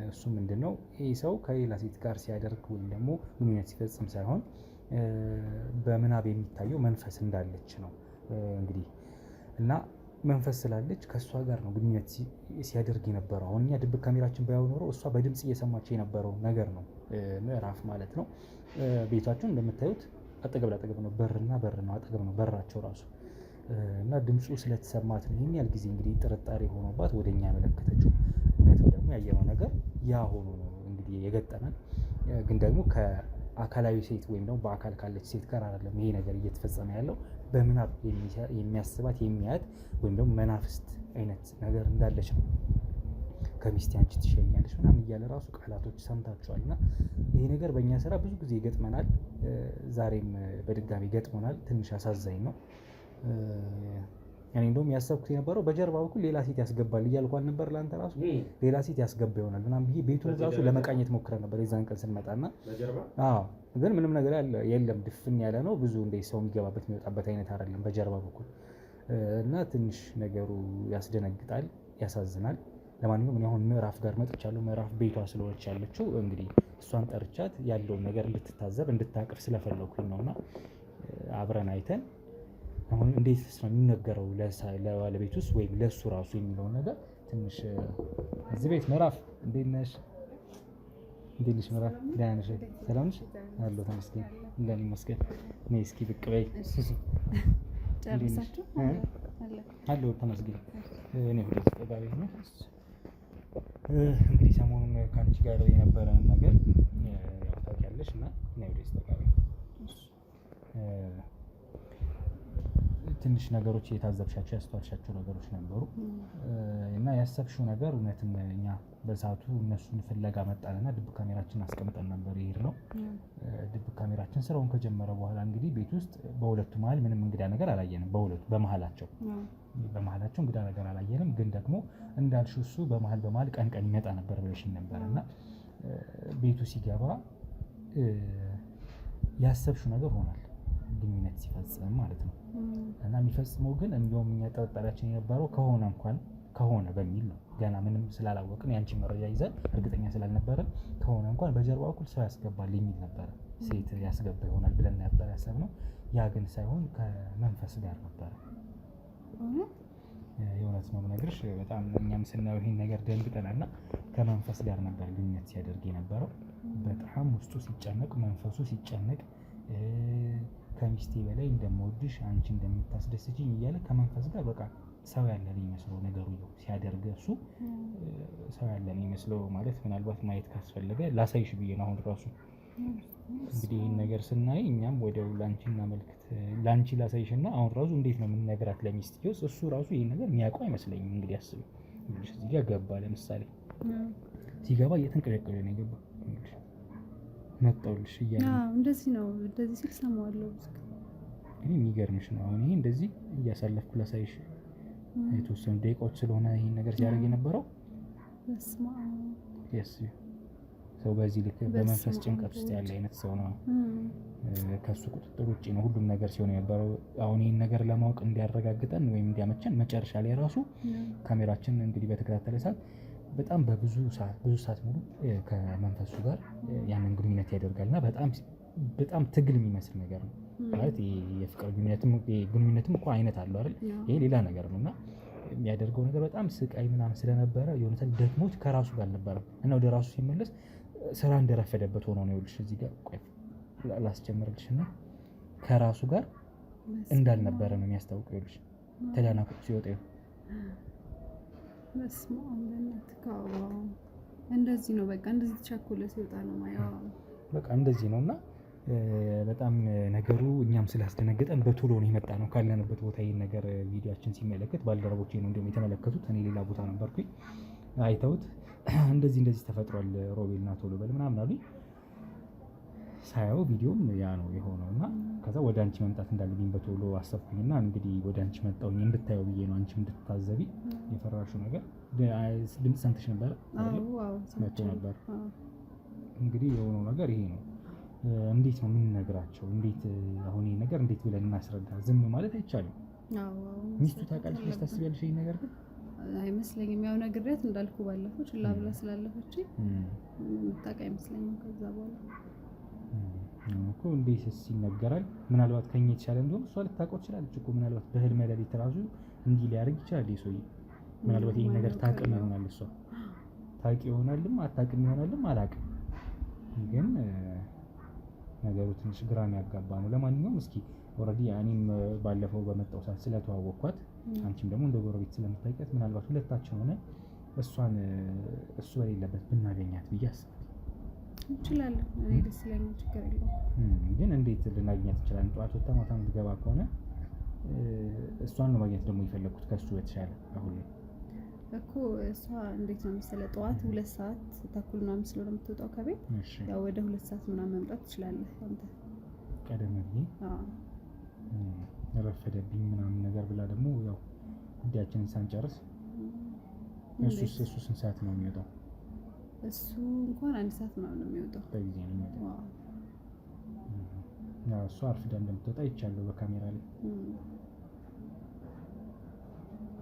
እሱ ምንድን ነው? ይህ ሰው ከሌላ ሴት ጋር ሲያደርግ ወይም ደግሞ ግንኙነት ሲፈጽም ሳይሆን በምናብ የሚታየው መንፈስ እንዳለች ነው እንግዲህ እና መንፈስ ስላለች ከእሷ ጋር ነው ግንኙነት ሲያደርግ የነበረው። አሁን እኛ ድብቅ ካሜራችን ባያው ኖሮ እሷ በድምፅ እየሰማቸው የነበረው ነገር ነው ምዕራፍ ማለት ነው። ቤታቸውን እንደምታዩት አጠገብ ላጠገብ ነው፣ በርና በር ነው፣ አጠገብ ነው በራቸው ራሱ እና ድምፁ ስለተሰማት ነው ይህን ያህል ጊዜ እንግዲህ ጥርጣሬ ሆኖባት ወደ እኛ ያመለከተችው። እውነትም ደግሞ ያየነው ነገር ያ ሆኖ ነው እንግዲህ የገጠመን። ግን ደግሞ ከአካላዊ ሴት ወይም ደግሞ በአካል ካለች ሴት ጋር አይደለም ይሄ ነገር እየተፈጸመ ያለው። በምናብ የሚያስባት የሚያያት ወይም ደግሞ መናፍስት አይነት ነገር እንዳለች ነው። ከሚስቴ አንቺ ትሸኛለች ምናምን እያለ ራሱ ቃላቶች ሰምታችኋል። እና ይሄ ነገር በእኛ ስራ ብዙ ጊዜ ይገጥመናል። ዛሬም በድጋሚ ገጥሞናል። ትንሽ አሳዛኝ ነው። እኔ እንደውም ያሰብኩት የነበረው በጀርባ በኩል ሌላ ሴት ያስገባል እያልኳል ነበር። ለአንተ ራሱ ሌላ ሴት ያስገባ ይሆናል ምናምን ብዬ ቤቱን ራሱ ለመቃኘት ሞክረን ነበር የዛን ቀን ስንመጣና፣ ግን ምንም ነገር የለም። ድፍን ያለ ነው። ብዙ እንደ ሰው የሚገባበት የሚወጣበት አይነት አይደለም በጀርባ በኩል እና ትንሽ ነገሩ ያስደነግጣል፣ ያሳዝናል። ለማንኛውም እኔ አሁን ምዕራፍ ጋር መጥቻለሁ። ምዕራፍ ቤቷ ስለሆነች ያለችው እንግዲህ እሷን ጠርቻት ያለውን ነገር እንድትታዘብ እንድታቅፍ ስለፈለኩኝ ነውና አብረን አይተን አሁን እንዴት ነው የሚነገረው ለባለቤት ውስጥ ወይም ለሱ ራሱ የሚለውን ነገር ትንሽ እዚህ ቤት ምዕራፍ እንዴት ነሽ? እንዴት ነሽ ምዕራፍ? ደህና ነሽ? ሰላም ነሽ? አለሁ ተመስገን። እንደምን ይመስገን። ነይ እስኪ ብቅ በይ። ጨርሳችሁ አለሁ ተመስገን። እኔ ሁሉ ተጠባቢ ነው። እንግዲህ ሰሞኑን ከአንቺ ጋር የነበረን ነገር ያው ታውቂያለሽ እና እኔ ወደ ተጠባቢ ትንሽ ነገሮች የታዘብሻቸው ያስተዋልሻቸው ነገሮች ነበሩ እና ያሰብሽው ነገር እውነትም እኛ በሰዓቱ እነሱን ፍለጋ መጣንና ድብቅ ካሜራችን አስቀምጠን ነበር የሄድነው። ድብቅ ካሜራችን ስራውን ከጀመረ በኋላ እንግዲህ ቤት ውስጥ በሁለቱ መሀል ምንም እንግዳ ነገር አላየንም። በመሀላቸው እንግዳ ነገር አላየንም። ግን ደግሞ እንዳልሽው እሱ በመሀል ቀን ይመጣ ነበር ብለሽኝ ነበር እና ቤቱ ሲገባ ያሰብሽው ነገር ሆኗል። ግንኙነት ሲፈጽም ማለት ነው እና የሚፈጽመው ግን እንዲሁም እኛ ጠርጣሪያችን የነበረው ከሆነ በሚል ነው። ገና ምንም ስላላወቅን ያንቺ መረጃ ይዘን እርግጠኛ ስላልነበረ ከሆነ እንኳን በጀርባ በኩል ሰው ያስገባል የሚል ነበረ። ሴት ያስገባ ይሆናል ብለን ነበር ያሰብነው። ያ ግን ሳይሆን ከመንፈስ ጋር ነበረ። የእውነት ነው የምነግርሽ። በጣም እኛም ስናየው ይሄን ነገር ደንግጠናል እና ከመንፈስ ጋር ነበር ግንኙነት ሲያደርግ የነበረው። በጣም ውስጡ ሲጨነቅ፣ መንፈሱ ሲጨነቅ ከሚስቴ በላይ እንደምወድሽ አንቺ እንደምታስደስችኝ እያለ ከመንፈስ ጋር በቃ ሰው ያለን ይመስለው ነገሩ ሲያደርግ እሱ ሰው ያለን ይመስለው ማለት ምናልባት ማየት ካስፈለገ ላሳይሽ ብዬ ነው። አሁን ራሱ እንግዲህ ይህን ነገር ስናይ እኛም ወዲያው ላንቺ ላሳይሽና አሁን ራሱ እንዴት ነው የምንነግራት ለሚስትየው? እሱ ራሱ ይህን ነገር የሚያውቀው አይመስለኝም። እንግዲህ አስቢ፣ እዚህ ጋር ገባ። ለምሳሌ ሲገባ እየተንቀለቀለ ነው የገባው። መጣሁልሽ እያለ እንደዚህ ነው እንደዚህ ሲል ሰማዋለሁ። እኔ የሚገርምሽ ነው አሁን ይሄ እንደዚህ እያሳለፍኩ ላሳይሽ የተወሰኑ ደቂቃዎች ስለሆነ ይሄን ነገር ሲያደርግ የነበረው ሰው በዚህ ልክ በመንፈስ ጭንቀት ውስጥ ያለ አይነት ሰው ነው። ከሱ ቁጥጥር ውጭ ነው ሁሉም ነገር ሲሆን የነበረው። አሁን ይህን ነገር ለማወቅ እንዲያረጋግጠን ወይም እንዲያመቸን መጨረሻ ላይ ራሱ ካሜራችን እንግዲህ በተከታተለ ሰዓት በጣም ብዙ ሰዓት ሙሉ ከመንፈሱ ጋር ያንን ግንኙነት ያደርጋልና በጣም ትግል የሚመስል ነገር ነው ማለት የፍቅር ግንኙነትም እኮ አይነት አለው አይደል? ይሄ ሌላ ነገር ነውና የሚያደርገው ነገር በጣም ስቃይ ምናምን ስለነበረ የሆነታል ደክሞት ከራሱ ጋር አልነበረም እና ወደ ራሱ ሲመለስ ስራ እንደረፈደበት ሆኖ ነው። ይኸውልሽ እዚህ ጋር ቆይ ላስጀምርልሽና ከራሱ ጋር እንዳልነበረ ነው የሚያስታውቀው። ይኸውልሽ ተዳናቁ ሲወጣ እንደዚህ ነው በቃ እንደዚህ ተቻኮለ ሲወጣ ነው ማያው በቃ እንደዚህ ነውና በጣም ነገሩ እኛም ስላስደነገጠን በቶሎ ነው የመጣ ነው ካለንበት ቦታ። ይሄን ነገር ቪዲዮአችን ሲመለከት ባልደረቦቼ ነው እንደውም የተመለከቱት። እኔ ሌላ ቦታ ነበርኩኝ። አይተውት እንደዚህ ተፈጥሯል ሮቤልና ቶሎ በል ምናምን አሉኝ። ሳያው ቪዲዮም ያ ነው የሆነውና ከዛ ወደ አንቺ መምጣት እንዳለብኝ በቶሎ አሰብኩኝና እንግዲህ ወደ አንቺ መጣሁኝ እንድታየው ብዬ ነው። አንቺ እንድትታዘቢ የፈራሽው ነገር ድምፅ ሰምተሽ ነበር አይደል? መጥቶ ነበር። እንግዲህ የሆነው ነገር ይሄ ነው። እንዴት ነው የምንነግራቸው? እንዴት አሁን ይሄ ነገር እንዴት ብለን እናስረዳ? ዝም ማለት አይቻልም። ሚስቱ ታውቃለች ብለሽ ታስቢያለሽ? ይሄ ነገር ግን አይመስለኝም። ያው ነግሬያት እንዳልኩ ባለፈው ችላ ብላ ስላለፈች የምታውቅ አይመስለኝም። ከዛ በኋላ እኮ እንዴትስ ይነገራል? ምናልባት ከኛ የተሻለ እንደሆነ እሷ ልታውቀው ትችላለች እኮ። ምናልባት በህልም ሌሊት ራሱ እንዲህ ሊያደርግ ይችላል የሰውዬ። ምናልባት ይሄን ነገር ታውቅም ይሆናል፣ እሷ ታውቂ ይሆናልም አታውቅም ይሆናልም አላውቅም። ግን ነገሩ ትንሽ ግራም ያጋባ ነው። ለማንኛውም እስኪ ኦልሬዲ እኔም ባለፈው በመጣው ሰዓት ስለተዋወቅኳት አንቺም ደግሞ እንደ ጎረቤት ስለምታውቂያት ምናልባት ሁለታችን ሆነ እሷን እሱ በሌለበት ብናገኛት ብዬ አስባለሁ። እንችላለን። እኔ ደስ ይለኛል፣ ችግር የለውም። ግን እንዴት ልናገኛት እንችላለን? ጠዋት ወጣ ማታ የምትገባ ከሆነ እሷን ነው ማግኘት ደግሞ የፈለኩት ከሱ በተሻለ አሁን ላይ እኮ እሷ እንዴት ነው መሰለህ ጠዋት 2 ሰዓት ተኩል ምናምን ስለሆነ የምትወጣው ከቤት ያው ወደ 2 ሰዓት ምናምን መምጣት ትችላለህ አንተ ቀደም ብዬ። ረፈደብኝ ምናምን ነገር ብላ ደግሞ ያው ጉዳያችንን ሳንጨርስ እሱ ስንት ሰዓት ነው የሚወጣው? እሱ እንኳን 1 ሰዓት ምናምን ነው የሚወጣው። በጊዜ ነው የሚወጣው። ያው እሱ አርፍዳ እንደምትወጣ ይቻላል በካሜራ ላይ።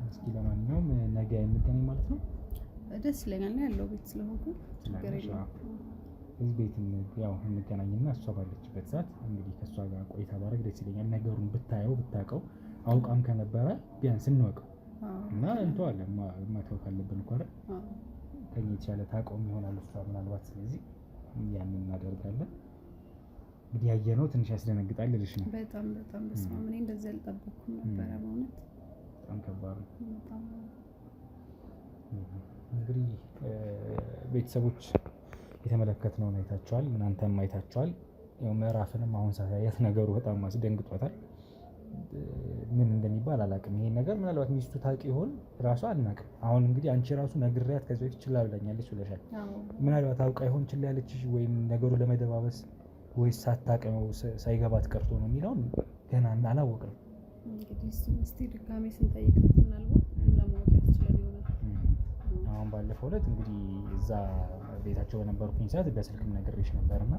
እስኪ ለማንኛውም ነገ እንገናኝ ማለት ነው። ደስ ይለኛል ያለው ቤት ስለሆንኩ ችግር የለውም። እዚህ ቤት ያው እንገናኝና እሷ ባለችበት ሰዓት እንግዲህ ከእሷ ጋር ቆይታ ባደርግ ደስ ይለኛል። ነገሩን ብታውቀው አውቃም ከነበረ ቢያንስ እንወቀው እና እንተዋለን። መተው ካለብን እኮ አይደል ከኛ የተሻለ ታውቀውም ይሆናል እሷ ምናልባት። ስለዚህ ያንን እናደርጋለን። እንግዲህ ያየነው ትንሽ ያስደነግጣል ልልሽ ነው። በጣም በስመ አብ እኔ እንደዚህ አልጠበኩም ነበረ በእውነት በጣም ከባድ ነው። እንግዲህ ቤተሰቦች የተመለከትነውን አይታችኋል፣ እናንተም አይታችኋል። ያው ምዕራፍንም አሁን ሳያት ነገሩ በጣም አስደንግጧታል። ምን እንደሚባል አላውቅም። ይሄን ነገር ምናልባት ሚስቱ ታውቂ ይሆን ራሷ አናውቅም። አሁን እንግዲህ አንቺ ራሱ ነግሬያት ከዚህ በፊት ችላ ብላኛለች ብለሻል። ምናልባት አውቃ ይሆን ችላ ያለችሽ ወይም ነገሩ ለመደባበስ ወይስ ሳታውቅ ነው ሳይገባት ቀርቶ ነው የሚለውን ገና አላወቅንም። እንግዲህ እስቲ ድጋሜ ስንጠይቃት ምናልባት ለማወቅ ያስችላል ይሆናል። አሁን ባለፈው ዕለት እንግዲህ እዛ ቤታቸው በነበርኩኝ ሰዓት በስልክም ነግሬሽ ነበርና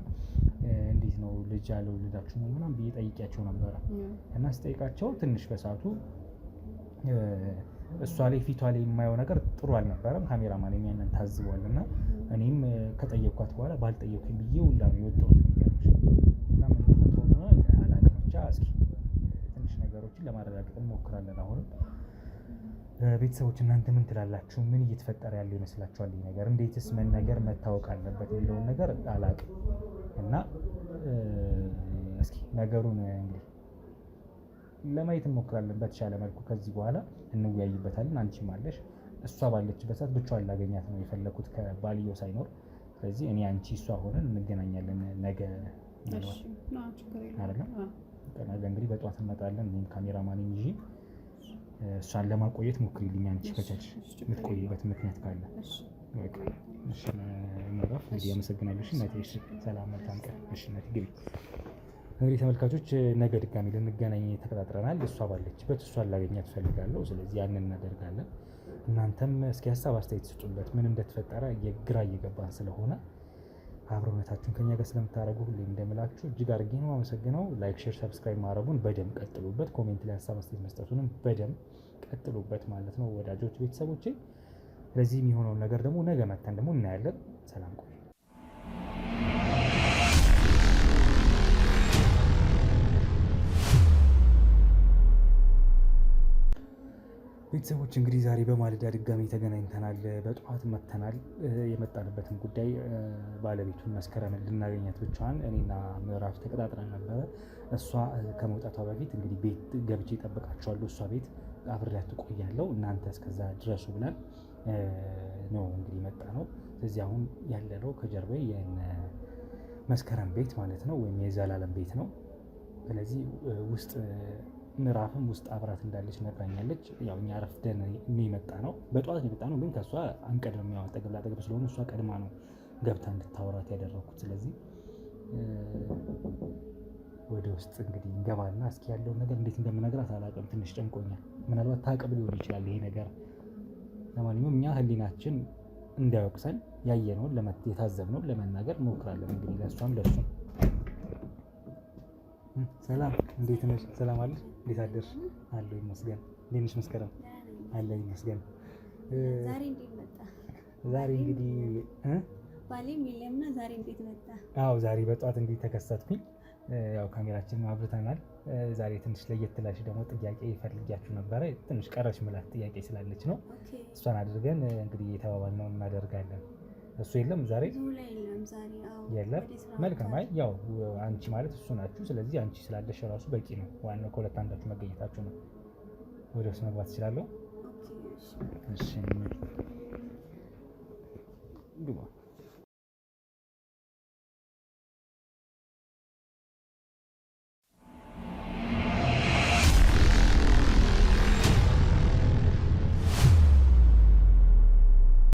እንዴት ነው ልጅ ያለው ልጃችሁ ነው ምናምን ብዬ ጠይቂያቸው ነበረ እና ስጠይቃቸው ትንሽ በሰዓቱ እሷ ላይ ፊቷ ላይ የማየው ነገር ጥሩ አልነበረም። ካሜራማን ያንን ታዝቧል እና እኔም ከጠየኳት በኋላ ባልጠየኩኝ ብዬ ሁላ ነው የወጣሁት። እና ምን ተፈጥሮ ነው አላውቅም። ብቻ እስኪ ትንሽ ነገሮችን ለማረጋገጥ እንሞክራለን። አሁንም ቤተሰቦች እናንተ ምን ትላላችሁ? ምን እየተፈጠረ ያለ ይመስላችኋል? ይሄ ነገር እንዴትስ መነገር መታወቅ አለበት የሚለውን ነገር አላውቅም እና እስኪ ነገሩን እንግዲህ ለማየት እንሞክራለን በተሻለ መልኩ። ከዚህ በኋላ እንወያይበታለን። አንቺም አለሽ። እሷ ባለችበት ሰዓት ብቻዋን ላገኛት ነው የፈለኩት ከባልየው ሳይኖር። ስለዚህ እኔ አንቺ እሷ ሆነን እንገናኛለን ነገ አይደለም። ነገ እንግዲህ በጠዋት እንመጣለን። እኔም ካሜራማኔን ይዤ እሷን ለማቆየት ሞክሪልኝ አንቺ ከቻልሽ የምትቆይበት ምክንያት ካለ። እሺ ምዕራፍ እንግዲህ አመሰግናለሁ። እናቴ እሺ፣ ሰላም መልካም ቀን። እሺ እናቴ ግቢ። እንግዲህ ተመልካቾች ነገ ድጋሚ ልንገናኝ ተቀጣጥረናል። እሷ ባለችበት እሷን ላገኛት እፈልጋለሁ። ስለዚህ ያንን እናደርጋለን። እናንተም እስኪ ሀሳብ አስተያየት ስጡበት። ምን እንደተፈጠረ ግራ እየገባን ስለሆነ አብሮነታችሁን ከኛ ጋር ስለምታደርጉ ሁሌ እንደምላችሁ እጅግ አድርጌ ነው አመሰግነው። ላይክ፣ ሼር፣ ሰብስክራይብ ማድረጉን በደንብ ቀጥሉበት። ኮሜንት ላይ ሀሳብ አስተያየት መስጠቱንም በደንብ ቀጥሉበት ማለት ነው ወዳጆች፣ ቤተሰቦቼ። ስለዚህ የሚሆነውን ነገር ደግሞ ነገ መተን ደግሞ እናያለን። ሰላም ቆዩ። ቤተሰቦች እንግዲህ ዛሬ በማለዳ ድጋሚ ተገናኝተናል። በጠዋት መተናል። የመጣንበትን ጉዳይ ባለቤቱን መስከረምን ልናገኛት ብቻዋን እኔና ምዕራፍ ተቀጣጥረን ነበረ። እሷ ከመውጣቷ በፊት እንግዲህ ቤት ገብቼ እጠብቃቸዋለሁ። እሷ ቤት አብሬያት ትቆያለሁ፣ እናንተ እስከዛ ድረሱ ብለን ነው እንግዲህ መጣ ነው። ስለዚህ አሁን ያለነው ከጀርባዬ የእነ መስከረም ቤት ማለት ነው፣ ወይም የዘላለም ቤት ነው። ስለዚህ ውስጥ ምዕራፍም ውስጥ አብራት እንዳለች ነግራኛለች። ያው እኛ ረፍደን የመጣ ነው፣ በጠዋት የመጣ ነው፣ ግን ከእሷ አንቀድም። ያው አጠገብ ላጠገብ ስለሆነ እሷ ቀድማ ነው ገብታ እንድታወራት ያደረኩት። ስለዚህ ወደ ውስጥ እንግዲህ እንገባና እስኪ ያለውን ነገር እንዴት እንደምነግራት አላውቅም። ትንሽ ጨንቆኛል። ምናልባት ታቅብ ሊሆን ይችላል ይሄ ነገር። ለማንኛውም እኛ ህሊናችን እንዳይወቅሰን ያየነውን የታዘብነውን ለመናገር እንሞክራለን። እንግዲህ ለእሷም ለእሱም ሰላም፣ እንዴት ነሽ? ሰላም አለሽ? እንዴት አደርሽ? አለሁ ይመስገን። እንዴት ነሽ መስከረም? አለሁ ይመስገን። ዛሬ እንዴት መጣ? ዛሬ እንግዲህ ባሌም የለምና ዛሬ እንዴት መጣ? አዎ ዛሬ በጠዋት እንግዲህ ተከሰትኩኝ። ያው ካሜራችንን አብርተናል። ዛሬ ትንሽ ለየት ላሽ ደግሞ ጥያቄ ፈልጊያችሁ ነበረ። ትንሽ ቀረች ምላት ጥያቄ ስላለች ነው። እሷን አድርገን እንግዲህ የተባባልነውን እናደርጋለን። እሱ የለም ዛሬ የለም። መልካም። አይ ያው አንቺ ማለት እሱ ናችሁ። ስለዚህ አንቺ ስላለሽ ራሱ በቂ ነው። ዋናው ከሁለት አንዳችሁ መገኘታችሁ ነው። ወደ ውስጥ መግባት እችላለሁ? እሺ ግባ።